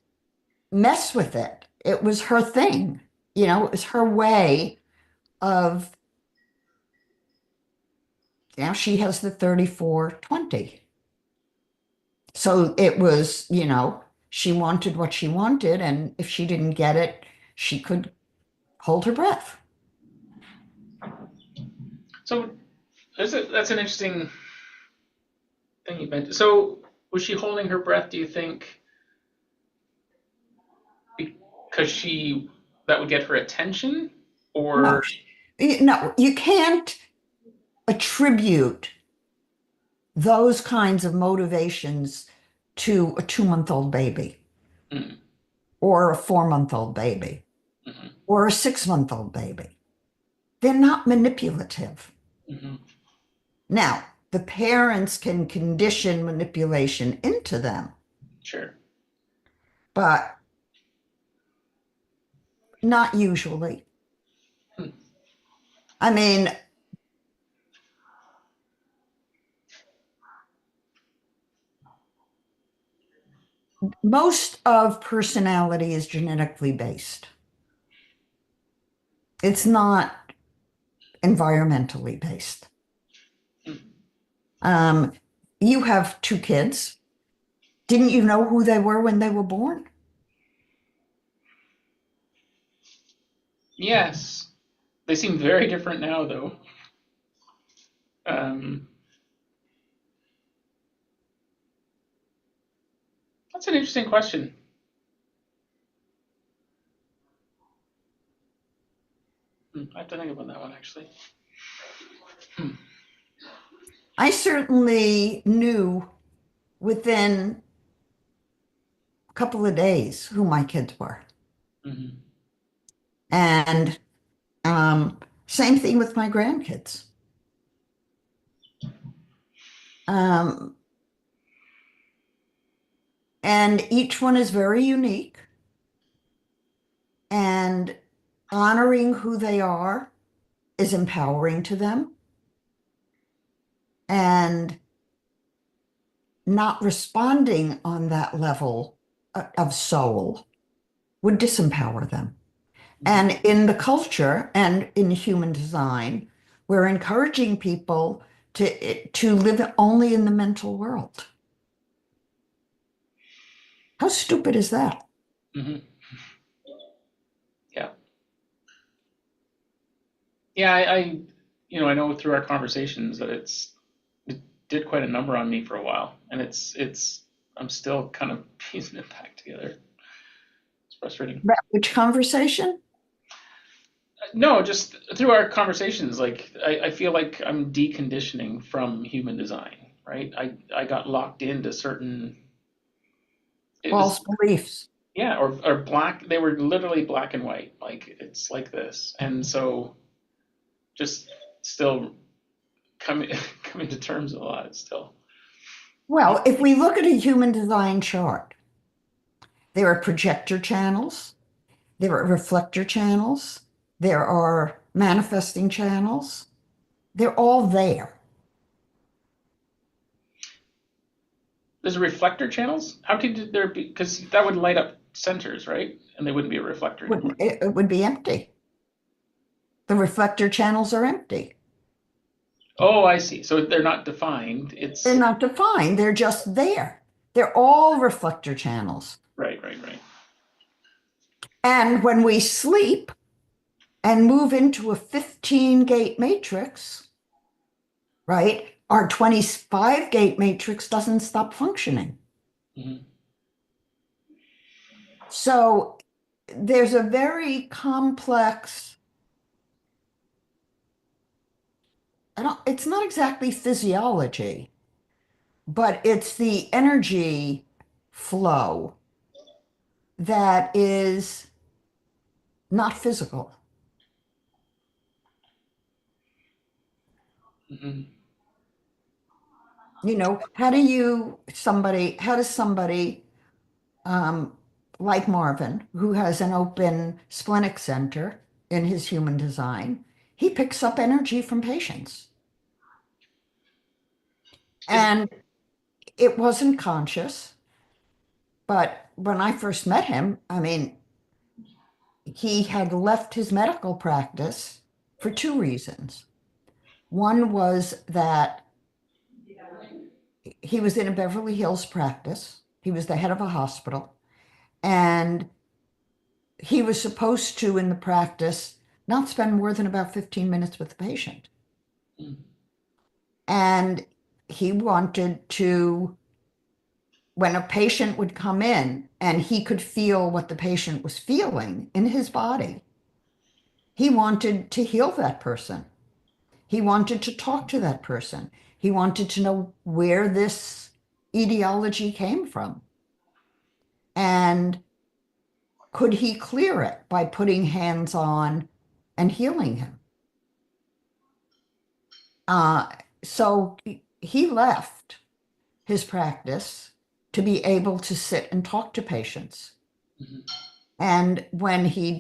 mess with it. It was her thing. You know, it was her way of, now she has the 34-20. So it was, she wanted what she wanted, and if she didn't get it, she could hold her breath. So that's an interesting thing you mentioned. So was she holding her breath, do you think, because that would get her attention? No, Or no, you can't attribute those kinds of motivations to a 2-month-old baby mm, or a 4-month-old baby mhm, or a 6-month-old baby. They're not manipulative. mhm, Now, the parents can condition manipulation into them, sure. but not usually. Hmm. I mean, most of personality is genetically based. It's not environmentally based. Hmm. Um, you have 2 kids. Didn't you know who they were when they were born? Yes. They seem very different now, though. Um, that's an interesting question. I have to think about that one, actually. Hmm. I certainly knew within a couple of days who my kids were. Mhm. And same thing with my grandkids. Um, and each one is very unique, and honoring who they are is empowering to them. And not responding on that level of soul would disempower them. Mhm. And in the culture and in human design, we're encouraging people to live only in the mental world. How stupid is that? Mhm. Yeah. Yeah, I know through our conversations that it did quite a number on me for a while, and I'm still kind of piecing it back together. It's frustrating. Which conversation? No, just through our conversations, like I feel like I'm deconditioning from human design, right? I got locked into certain. It was False beliefs. yeah, or black. They were literally black and white. Like it's like this, and so just still coming coming to terms with a lot still. Well, if we look at a human design chart, there are projector channels, there are reflector channels, there are manifesting channels. They're all there. There's reflector channels. How could there be? Because that would light up centers, right? And they wouldn't be a reflector anymore. It would be empty. The reflector channels are empty. Oh, I see. So they're not defined. They're It's not defined, they're just there. They're all reflector channels. right, right, right. And when we sleep and move into a 15 gate matrix, right, our 25 gate matrix doesn't stop functioning. Hmm. So there's a very complex, it's not exactly physiology, but it's the energy flow that is not physical. Hmm. You know, how does somebody um, like Marvin, who has an open splenic center in his human design, he picks up energy from patients. Is And it wasn't conscious, but when I first met him, I mean, he had left his medical practice for two reasons. One was that he was in a Beverly Hills practice, he was the head of a hospital, and he was supposed to, in the practice, not spend more than about 15 minutes with the patient. And he wanted to, when a patient would come in and he could feel what the patient was feeling in his body, he wanted to heal that person. He wanted to talk to that person. He wanted to know where this etiology came from. And could he clear it by putting hands on and healing him? Uh, so he left his practice to be able to sit and talk to patients. Mhm. And when he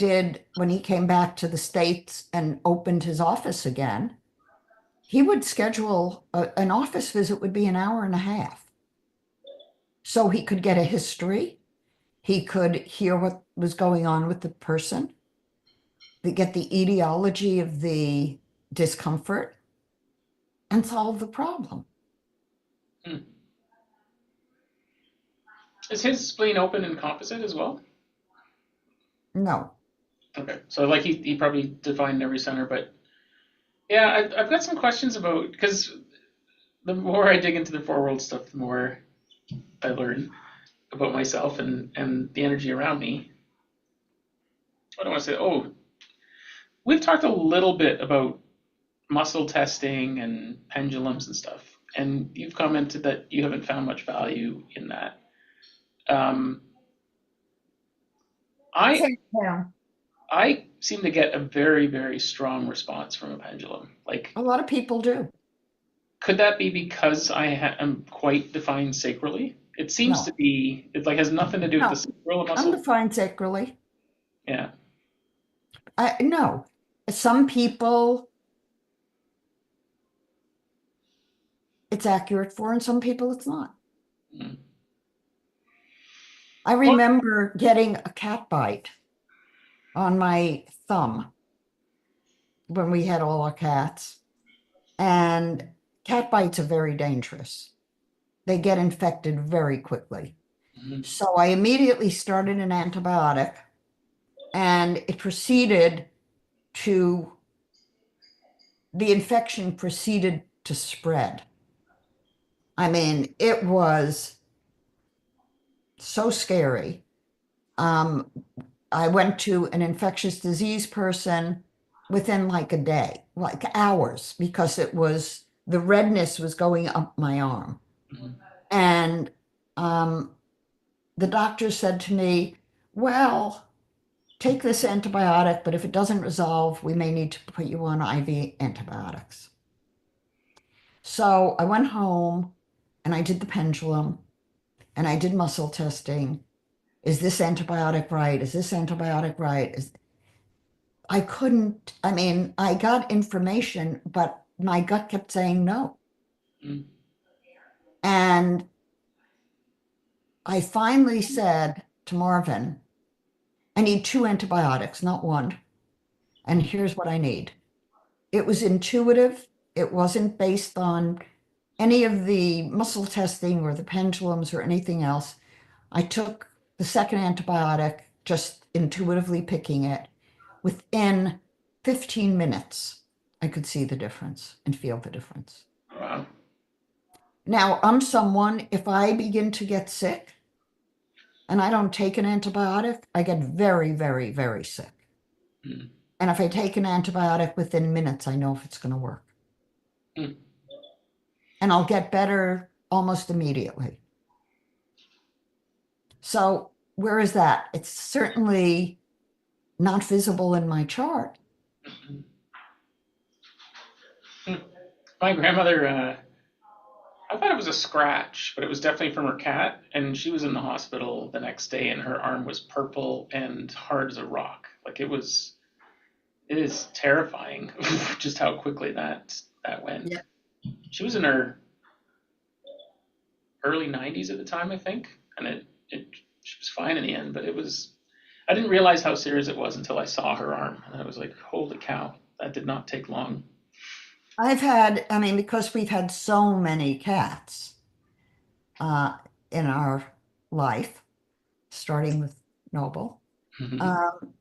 came back to the States and opened his office again, he would schedule an office visit would be an hour and a half. So he could get a history, he could hear what was going on with the person, to get the etiology of the discomfort, and solve the problem. Hmm. Is his spleen open and composite as well? No. Okay, so like he probably defined every center, but yeah, I've got some questions about because the more I dig into the four world stuff, the more I learn about myself and the energy around me. I don't want to say, oh, we've talked a little bit about muscle testing and pendulums and stuff, and you've commented that you haven't found much value in that. Um, I Yeah. I seem to get a very strong response from a pendulum. Like, A lot of people do. could that be because am quite defined sacrally? It seems to No, be. It like has nothing to do with the no. sacral muscle. Undefined sacrally. Yeah. No. Some people it's accurate for, and some people it's not. Mm. I Well, remember getting a cat bite on my thumb when we had all our cats, and cat bites are very dangerous. They get infected very quickly. mhm. So I immediately started an antibiotic, and to, the infection proceeded to spread. I mean, it was so scary. Um, I went to an infectious disease person within like a day, like hours, because the redness was going up my arm. Mhm. And um, the doctor said to me, well, take this antibiotic, but if it doesn't resolve, we may need to put you on IV antibiotics. So I went home and I did the pendulum and I did muscle testing. Is this antibiotic right? Is this antibiotic right? I couldn't, I mean, I got information, but my gut kept saying no. Mm. And I finally said to Marvin, I need two antibiotics, not one. And here's what I need. It was intuitive. It wasn't based on any of the muscle testing or the pendulums or anything else. I took the second antibiotic, just intuitively picking it. Within 15 minutes, I could see the difference and feel the difference. Wow. Now, I'm someone, if I begin to get sick and I don't take an antibiotic, I get very sick. Mm. And if I take an antibiotic within minutes, I know if it's going to work. Mm. And I'll get better almost immediately. So where is that? It's certainly not visible in my chart. My grandmother, I thought it was a scratch, but it was definitely from her cat, and she was in the hospital the next day, and her arm was purple and hard as a rock. Like it is terrifying just how quickly that went. Yeah. She was in her early 90s at the time, I think, and it she was fine in the end, but it was I didn't realize how serious it was until I saw her arm, and I was like, holy cow, that did not take long. I mean, because we've had so many cats uh, in our life, starting with Noble. Mm-hmm. Um,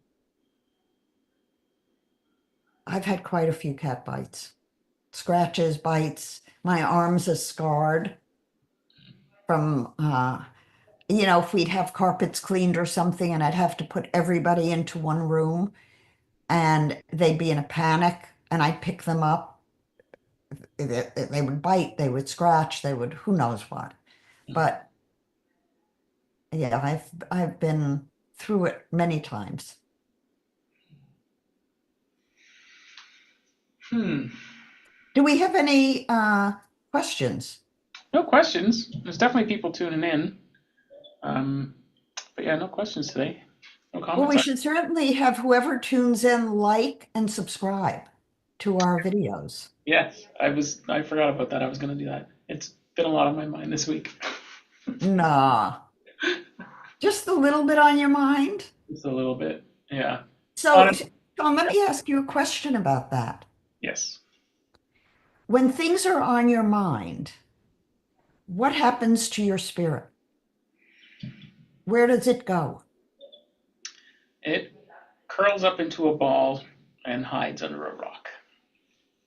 I've had quite a few cat bites, scratches, bites. My arms are scarred from, if we'd have carpets cleaned or something, and I'd have to put everybody into one room, and they'd be in a panic, and I'd pick them up. They would bite, they would scratch, they would, who knows what. But yeah, I've been through it many times. Hmm. Do we have any questions? No questions. There's definitely people tuning in. Um, but yeah, no questions today. No Well, comments. we should certainly have whoever tunes in like and subscribe to our videos. Yes, I forgot about that. I was going to do that. It's been a lot on my mind this week. Nah, just a little bit on your mind. Just a little bit. Yeah. So, Honest. Sean, let me ask you a question about that. Yes. When things are on your mind, what happens to your spirit? Where does it go? It curls up into a ball and hides under a rock.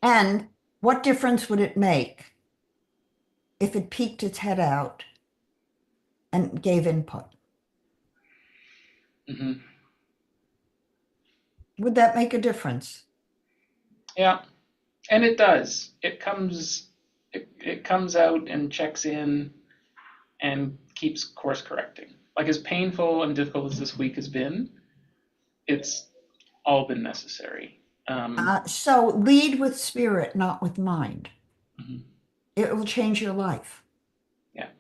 And what difference would it make if it peeked its head out and gave input? Hmm. Would that make a difference? Yeah, and it does. It comes out and checks in and keeps course correcting. Like as painful and difficult as this week has been, it's all been necessary. So lead with spirit, not with mind. Mhm. It will change your life. Yeah,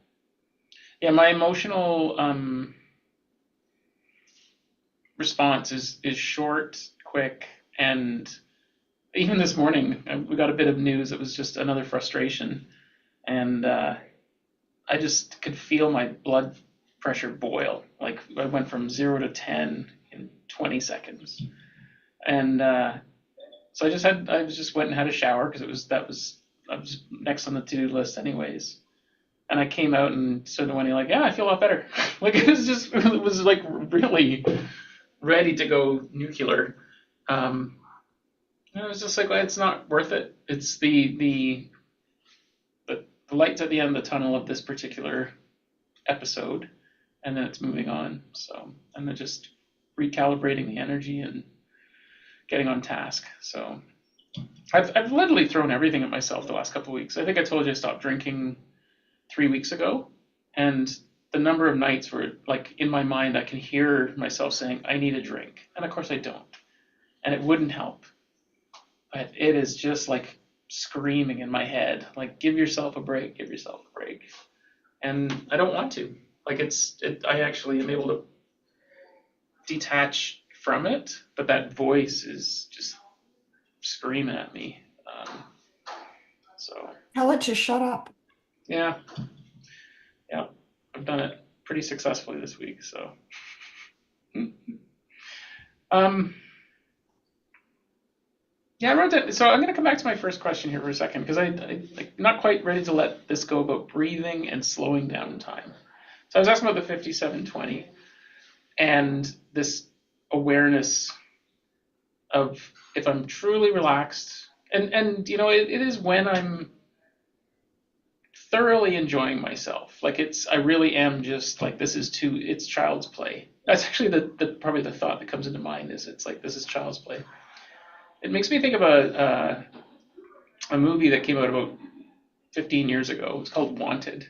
yeah. My emotional response is short, quick, and even this morning we got a bit of news. It was just another frustration, and I just could feel my blood pressure boil. Like I went from 0 to 10 in 20 seconds, and so I just went and had a shower because I was next on the to-do list anyways. And I came out and said to Wendy like, yeah, I feel a lot better. Like it was like really ready to go nuclear. Um, and I was just like, well, it's not worth it. It's the lights at the end of the tunnel of this particular episode, and then it's moving on. So and then just recalibrating the energy and getting on task. So I've literally thrown everything at myself the last couple of weeks. I think I told you I stopped drinking 3 weeks ago, and the number of nights where like in my mind I can hear myself saying I need a drink, and of course I don't, and it wouldn't help. But it is just like screaming in my head, like give yourself a break, give yourself a break, and I don't want to. Like I actually am able to detach from it, but that voice is just screaming at me. So Tell it to shut up. yeah, yeah, I've done it pretty successfully this week. So, um, yeah, I wrote that. So I'm going to come back to my first question here for a second because I'm not quite ready to let this go about breathing and slowing down time. So I was asking about the 5720 and this awareness of if I'm truly relaxed, and it is when I'm thoroughly enjoying myself. Like I really am just like it's child's play. That's actually the probably the thought that comes into mind is it's like this is child's play. It makes me think of a movie that came out about 15 years ago. It's called Wanted,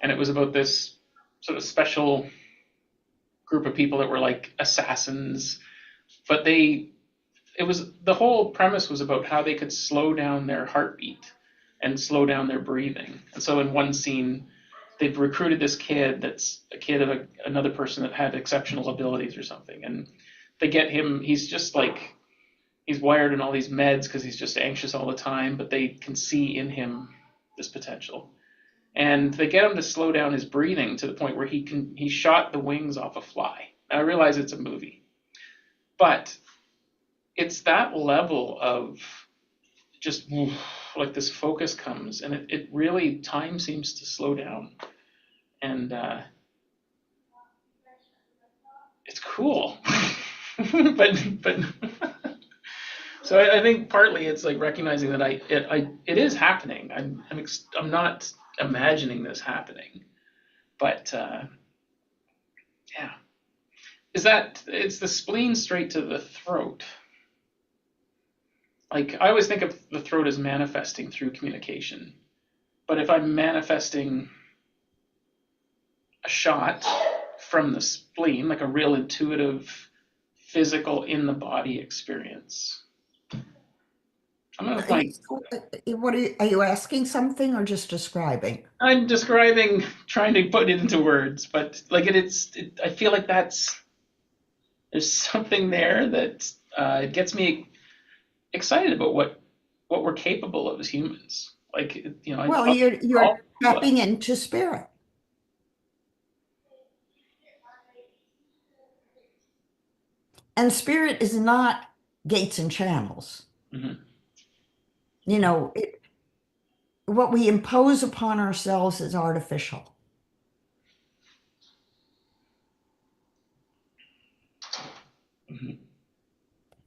and it was about this sort of special group of people that were like assassins, but the whole premise was about how they could slow down their heartbeat and slow down their breathing. And so in one scene, they've recruited this kid that's a kid of another person that had exceptional abilities or something, and they get him. He's just like he's wired in all these meds because he's just anxious all the time, but they can see in him this potential. And they get him to slow down his breathing to the point where he shot the wings off a fly. Now, I realize it's a movie, but it's that level of just like this focus comes, and it really, time seems to slow down, and it's cool. but so I think partly it's like recognizing that it is happening. I'm not imagining this happening, but yeah, is that it's the spleen straight to the throat. Like I always think of the throat as manifesting through communication, but if I'm manifesting a shot from the spleen, like a real intuitive, physical in the body experience. I'm gonna find. Are you asking something or just describing? I'm describing, trying to put it into words, but like I feel like there's something there that it gets me excited about what we're capable of as humans. Like Well, all, you're tapping into spirit. And spirit is not gates and channels. mm-hmm, You know, what we impose upon ourselves is artificial. mm-hmm,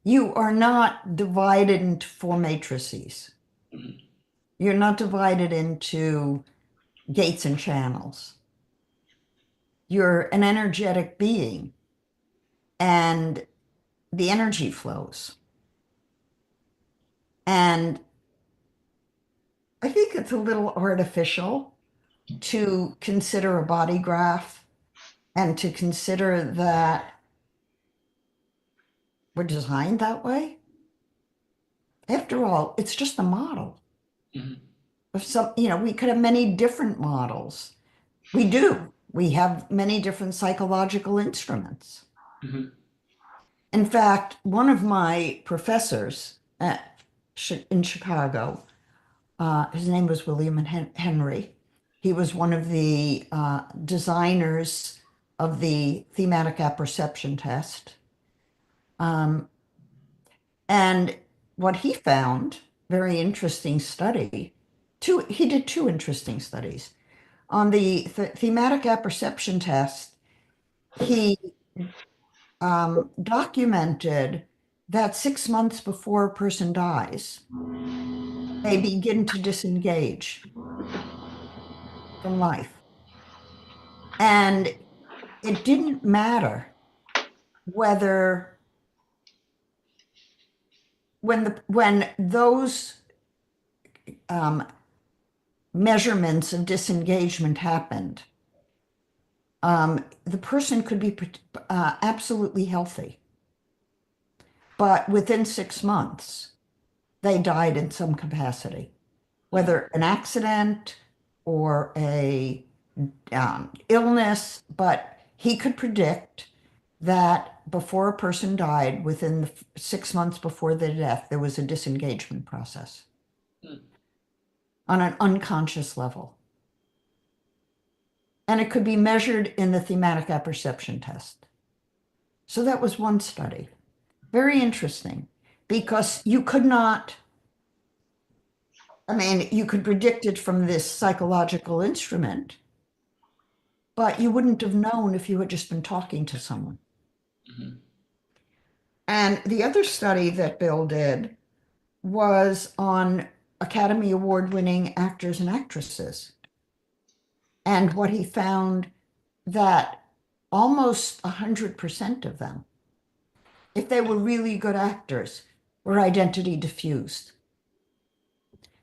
You are not divided into four matrices. mm-hmm, You're not divided into gates and channels. You're an energetic being, and the energy flows. And I think it's a little artificial to consider a body graph and to consider that we're designed that way. After all, it's just a model mm-hmm, of some, we could have many different models. We do. We have many different psychological instruments. mm-hmm. In fact, one of my professors in Chicago, his name was William Henry. He was one of the designers of the thematic apperception test. And what he found, very interesting study, he did two interesting studies. On the thematic apperception test, he documented that 6 months before a person dies, they begin to disengage from life. And it didn't matter whether when those um, measurements of disengagement happened, the person could be absolutely healthy, but within 6 months, they died in some capacity, whether an accident or a illness, but he could predict that before a person died, within the 6 months before their death, there was a disengagement process on an unconscious level. And it could be measured in the thematic apperception test. So that was one study. Very interesting, because you could not, you could predict it from this psychological instrument, but you wouldn't have known if you had just been talking to someone. Mm-hmm. And the other study that Bill did was on Academy Award winning actors and actresses. And what he found that almost 100% of them, if they were really good actors, were identity diffused.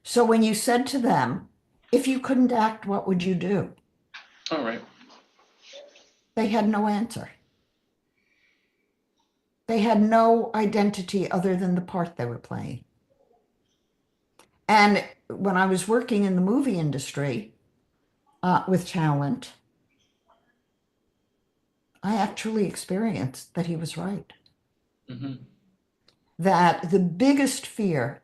So when you said to them, if you couldn't act, what would you do? All right. They had no answer. They had no identity other than the part they were playing. And when I was working in the movie industry with talent, I actually experienced that he was right. Hmm. That the biggest fear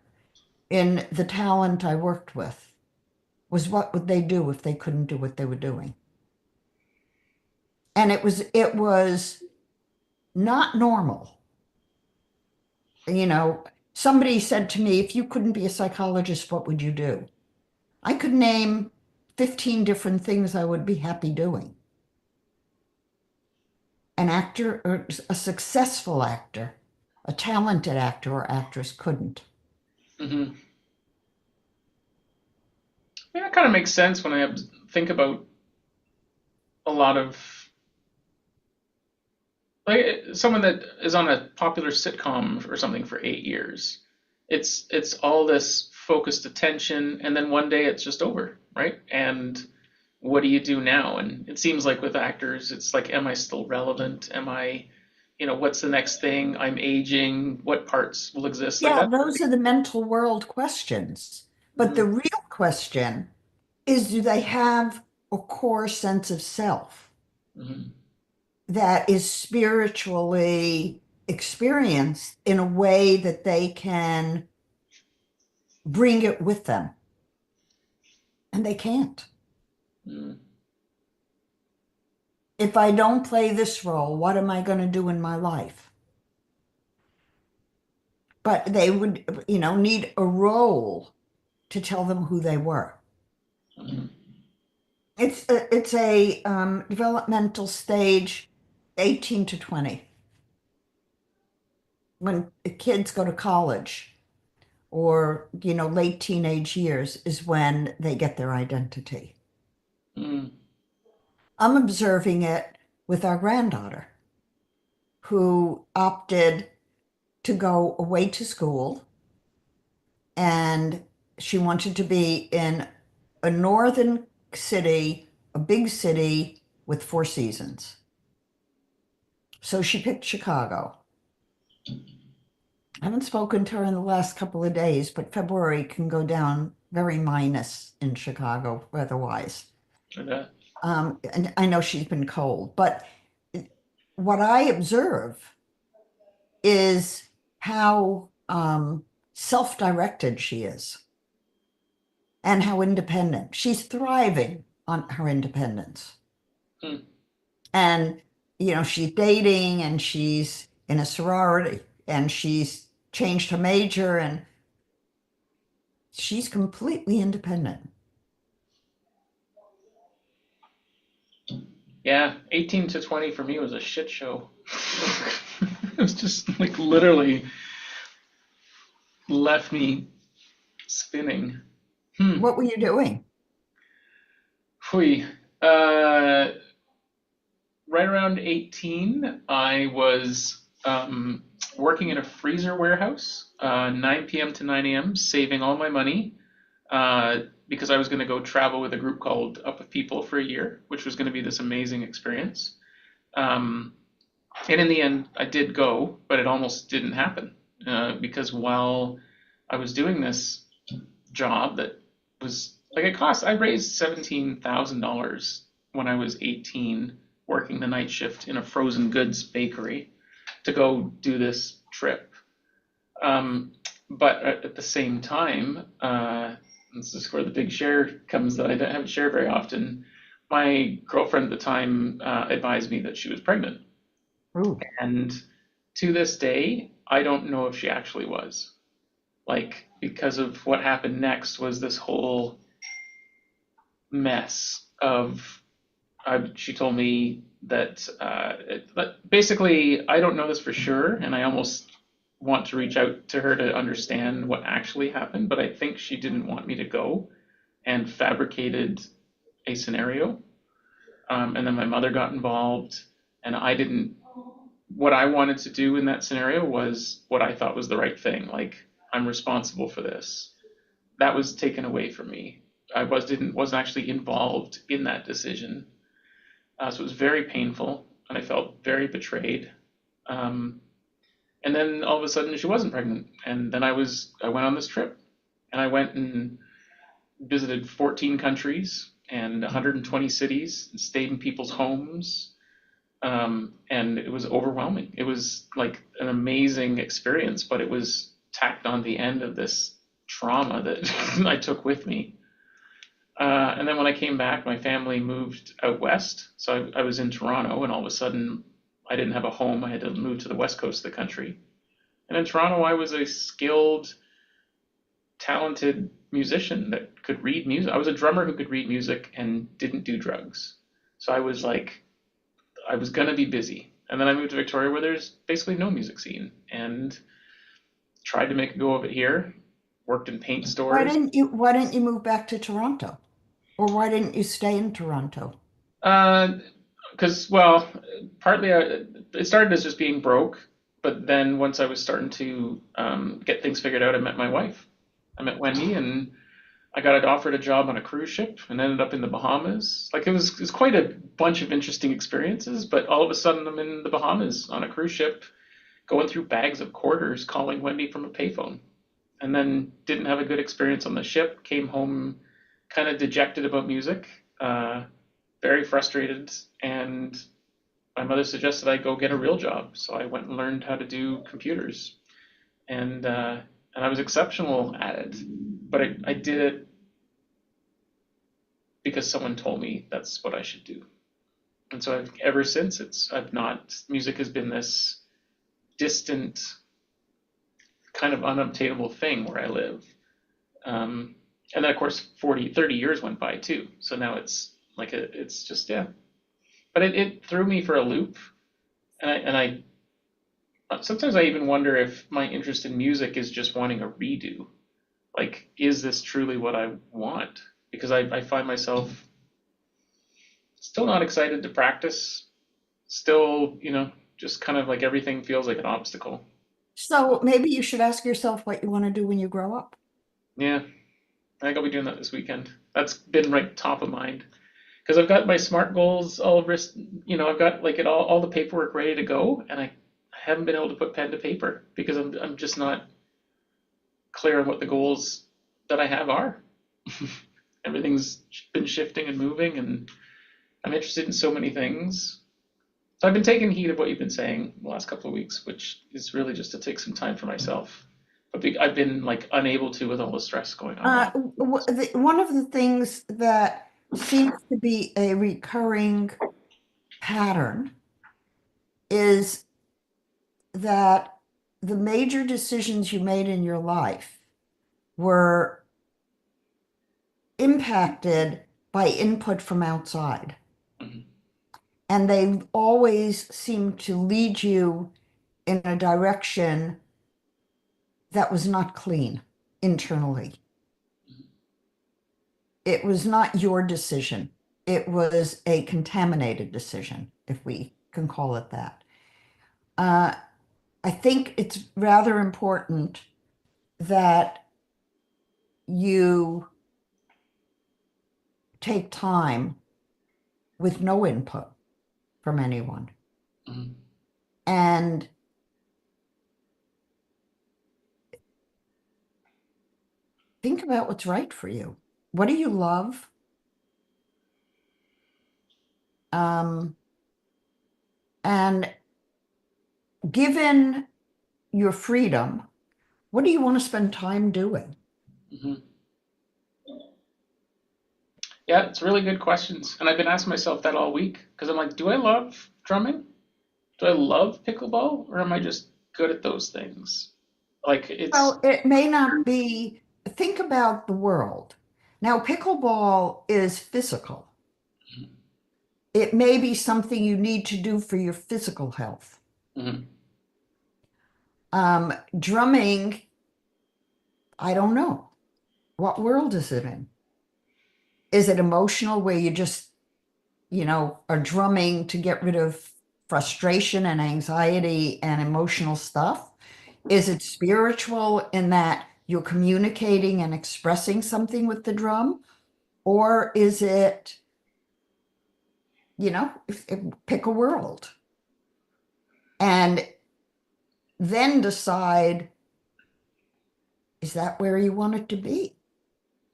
in the talent I worked with was what would they do if they couldn't do what they were doing? And it was not normal. You know, somebody said to me, if you couldn't be a psychologist, what would you do? I could name 15 different things I would be happy doing. An actor or a successful actor, a talented actor or actress couldn't. Hmm. Yeah, that kind of makes sense when I think about a lot of like someone that is on a popular sitcom or something for 8 years. It's all this focused attention, and then one day it's just over, right? And what do you do now? And it seems like with actors, it's like, am I still relevant? Am I, what's the next thing? I'm aging. What parts will exist? Like Yeah, that. those are the mental world questions. But Mm-hmm. the real question is, do they have a core sense of self Mm-hmm. that is spiritually experienced in a way that they can bring it with them? And they can't. Mm-hmm. If I don't play this role, what am I going to do in my life? But they would, need a role to tell them who they were. Mm-hmm. It's a developmental stage, 18 to 20, when the kids go to college or, late teenage years is when they get their identity. Mm-hmm. I'm observing it with our granddaughter who opted to go away to school, and she wanted to be in a northern city, a big city with four seasons. So she picked Chicago. I haven't spoken to her in the last couple of days, but February can go down very minus in Chicago weather-wise. And I know she's been cold, but what I observe is how self-directed she is and how independent. She's thriving on her independence. Mm-hmm. And, she's dating and she's in a sorority and she's changed her major and she's completely independent. Yeah, 18 to 20 for me was a shit show. It was just like literally left me spinning. Hmm. What were you doing? Fui. Right around 18, I was working in a freezer warehouse, 9 p.m. to 9 a.m., saving all my money because I was going to go travel with a group called Up with People for a year, which was going to be this amazing experience. Um, and in the end, I did go, but it almost didn't happen because while I was doing this job that was like it cost, I raised $17,000 when I was 18 working the night shift in a frozen goods bakery to go do this trip. Um, but at the same time, this is where the big share comes that I don't have to share very often. My girlfriend at the time advised me that she was pregnant. Ooh. And to this day, I don't know if she actually was. Like, because of what happened next was this whole mess of, she told me that, but basically, I don't know this for sure, and I almost want to reach out to her to understand what actually happened, but I think she didn't want me to go and fabricated a scenario. And then my mother got involved, and I didn't what I wanted to do in that scenario was what I thought was the right thing. Like, I'm responsible for this. That was taken away from me. I wasn't actually involved in that decision. So it was very painful, and I felt very betrayed. Um, And then all of a sudden she wasn't pregnant. And then I went on this trip and I went and visited 14 countries and 120 cities and stayed in people's homes. And it was overwhelming. It was like an amazing experience, but it was tacked on the end of this trauma that I took with me. And then when I came back, my family moved out west. So I was in Toronto, and all of a sudden, I didn't have a home. I had to move to the west coast of the country. And in Toronto, I was a skilled, talented musician that could read music. I was a drummer who could read music and didn't do drugs. So I was like, I was gonna be busy. And then I moved to Victoria, where there's basically no music scene, and tried to make a go of it here. Worked in paint stores. Why didn't you move back to Toronto? Or why didn't you stay in Toronto? Uh, because well, partly it started as just being broke, but then once I was starting to get things figured out, I met my wife. I met Wendy, and I got offered a job on a cruise ship and ended up in the Bahamas. Like it was quite a bunch of interesting experiences, but all of a sudden I'm in the Bahamas on a cruise ship, going through bags of quarters, calling Wendy from a payphone, and then didn't have a good experience on the ship. Came home kind of dejected about music, uh, very frustrated, and my mother suggested I go get a real job. So I went and learned how to do computers, and I was exceptional at it. But I did it because someone told me that's what I should do. And so ever since I've not, music has been this distant, kind of unobtainable thing where I live. And then of course 40, 30 years went by too. So now it's just, yeah. But it threw me for a loop. And I sometimes I even wonder if my interest in music is just wanting a redo. Like, is this truly what I want? Because I find myself still not excited to practice. Still, just kind of like everything feels like an obstacle. So maybe you should ask yourself what you want to do when you grow up. Yeah, I think I'll be doing that this weekend. That's been right top of mind because I've got my SMART goals all wrist. I've got like all the paperwork ready to go, and I haven't been able to put pen to paper because I'm just not clear on what the goals that I have are. Everything's been shifting and moving, and I'm interested in so many things. So I've been taking heed of what you've been saying the last couple of weeks, which is really just to take some time for myself. But I've been like unable to with all the stress going on. One of the things that seems to be a recurring pattern is that the major decisions you made in your life were impacted by input from outside. Mhm. And they always seem to lead you in a direction that was not clean internally. It was not your decision. It was a contaminated decision, if we can call it that. Uh, I think it's rather important that you take time with no input from anyone Mhm. and think about what's right for you. What do you love? Um, and given your freedom, what do you want to spend time doing? Mhm. Yeah, it's really good questions, and I've been asking myself that all week because I'm like, do I love drumming? Do I love pickleball, or am I just good at those things? Like it's. Well, it may not be, think about the world. Now, pickleball is physical. It may be something you need to do for your physical health. Mhm. Drumming, I don't know. What world is it in? Is it emotional where you just, are drumming to get rid of frustration and anxiety and emotional stuff? Is it spiritual in that you're communicating and expressing something with the drum? Or is it, pick a world. And then decide, is that where you want it to be?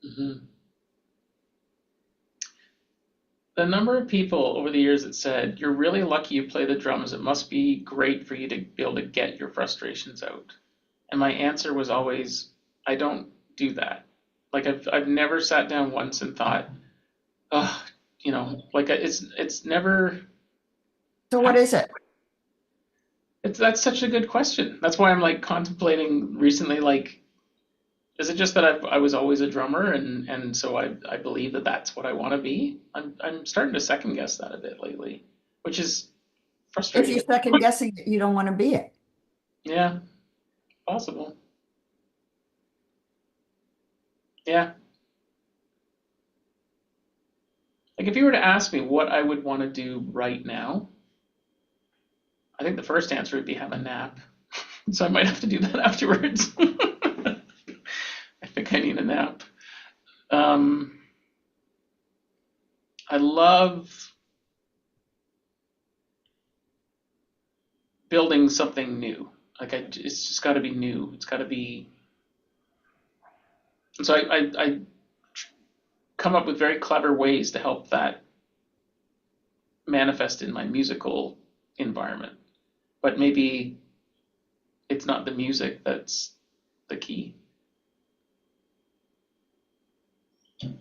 Hmm. The number of people over the years that said, "You're really lucky you play the drums. It must be great for you to be able to get your frustrations out." And my answer was always, "I don't do that." Like I've never sat down once and thought, "Oh, like it's never So what happened." is it? That's such a good question. That's why I'm like contemplating recently, like, is it just that I was always a drummer and so I believe that that's what I want to be? I'm starting to second guess that a bit lately, which is If frustrating. you're second guessing it, you don't want to be it. Yeah, possible. Yeah. Like if you were to ask me what I would want to do right now, I think the first answer would be have a nap. So I might have to do that afterwards. I think I need a nap. Um, I love building something new. It's just got to be new. It's got to be. And so I come up with very clever ways to help that manifest in my musical environment. But maybe it's not the music that's the key.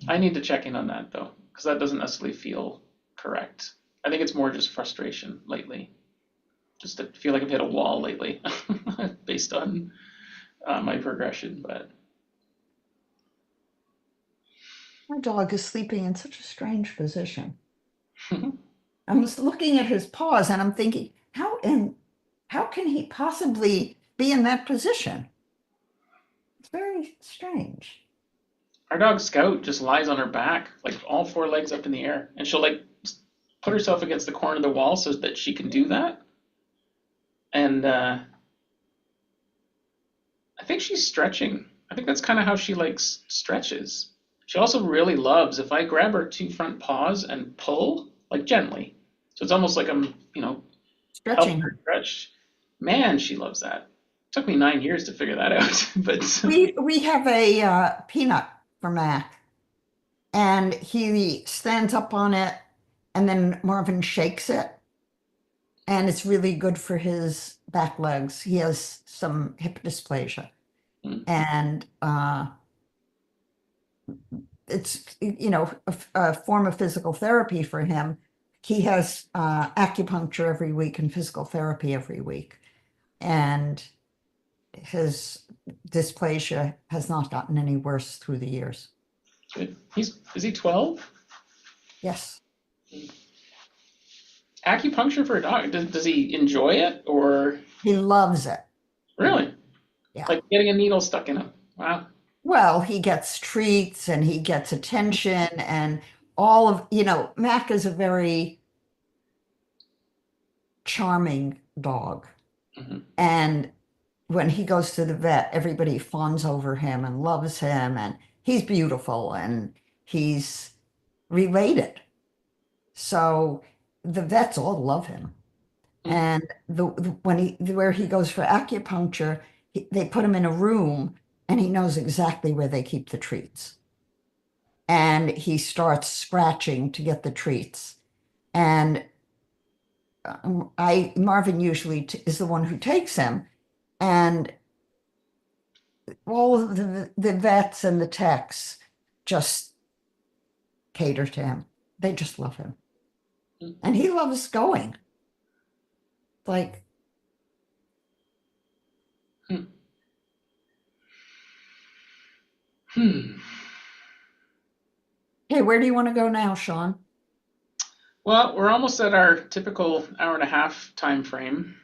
I need to check in on that though, because that doesn't necessarily feel correct. I think it's more just frustration lately. Just to feel like I've hit a wall lately based on my progression. But My dog is sleeping in such a strange position. I'm just looking at his paws and I'm thinking, how can he possibly be in that position? It's very strange. our dog Scout just lies on her back, like all four legs up in the air, and she'll like put herself against the corner of the wall so that she can do that. And I think she's stretching. I think that's kind of how she like stretches. She also really loves if I grab her two front paws and pull, like gently. So it's almost like I'm, helping Stretching her her. stretch. Man, she loves that. It took me 9 years to figure that out, but We have a peanut for Mac, and he stands up on it, and then Marvin shakes it, and it's really good for his back legs. He has some hip dysplasia, and it's a form of physical therapy for him. He has acupuncture every week and physical therapy every week, and his dysplasia has not gotten any worse through the years. is he 12? Yes, Acupuncture for a dog. Does he enjoy it or he loves it. really? Yeah. Like getting a needle stuck in him. Wow. Well, he gets treats and he gets attention and all of, Mac is a very charming dog. Hmm. And when he goes to the vet, everybody fawns over him and loves him, and he's beautiful and he's related. So the vets all love him. And when where he goes for acupuncture, they put him in a room and he knows exactly where they keep the treats. And he starts scratching to get the treats. And I Marvin usually is the one who takes him, and all of the vets and the techs just cater to him. They just love him, and he loves going. Like, Hmm. hey, where do you want to go now, Sean? Well, we're almost at our typical hour and a half time frame.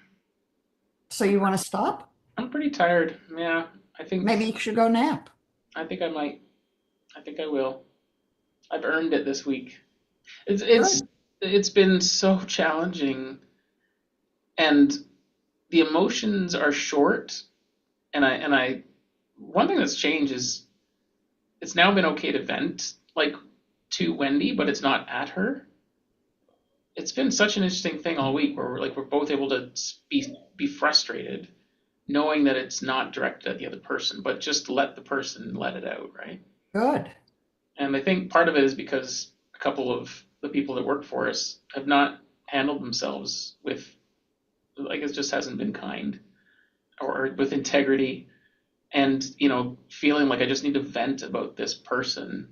So you want to stop? I'm pretty tired. Yeah, Maybe you should go nap. I think I might. I think I will. I've earned it this week. It's Good. it's it's been so challenging, and the emotions are short. And I one thing that's changed is it's now been okay to vent like to Wendy, but it's not at her. It's been such an interesting thing all week where we're both able to be frustrated, knowing that it's not directed at the other person, but just let the person let it out, right? Good. And I think part of it is because a couple of the people that work for us have not handled themselves with, like, it just hasn't been kind or with integrity. And, feeling like I just need to vent about this person.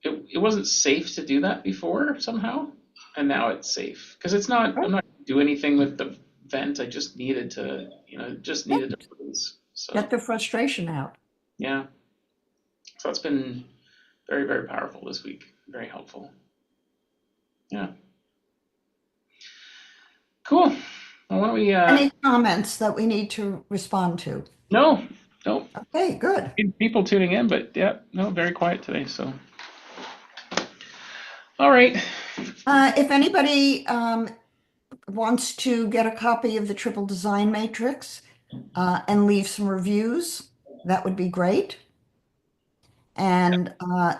It wasn't safe to do that before somehow. And now it's safe. Because I'm not going to do anything with the vent. I just needed to, release. So, Get the frustration out. yeah. So it's been very, very powerful this week. Very helpful. Yeah. Cool. Well, why don't we, Any comments that we need to respond to? no. Okay, good. People tuning in, but yeah, no, very quiet today. So, all right. If anybody wants to get a copy of the Triple Design Matrix and leave some reviews, that would be great. And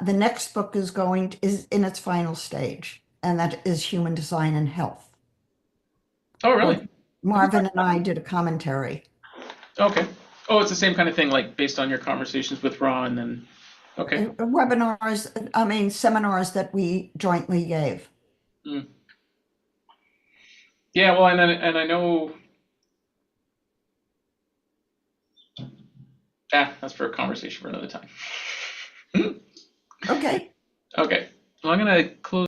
the next book is in its final stage, and that is Human Design and Health. Oh, really? Marvin and I did a commentary. Okay. Oh, it's the same kind of thing, like based on your conversations with Ron, and okay. Seminars that we jointly gave. Mm. Yeah, well, and I know. That's for a conversation for another time. Okay. Okay. Well, I'm gonna close.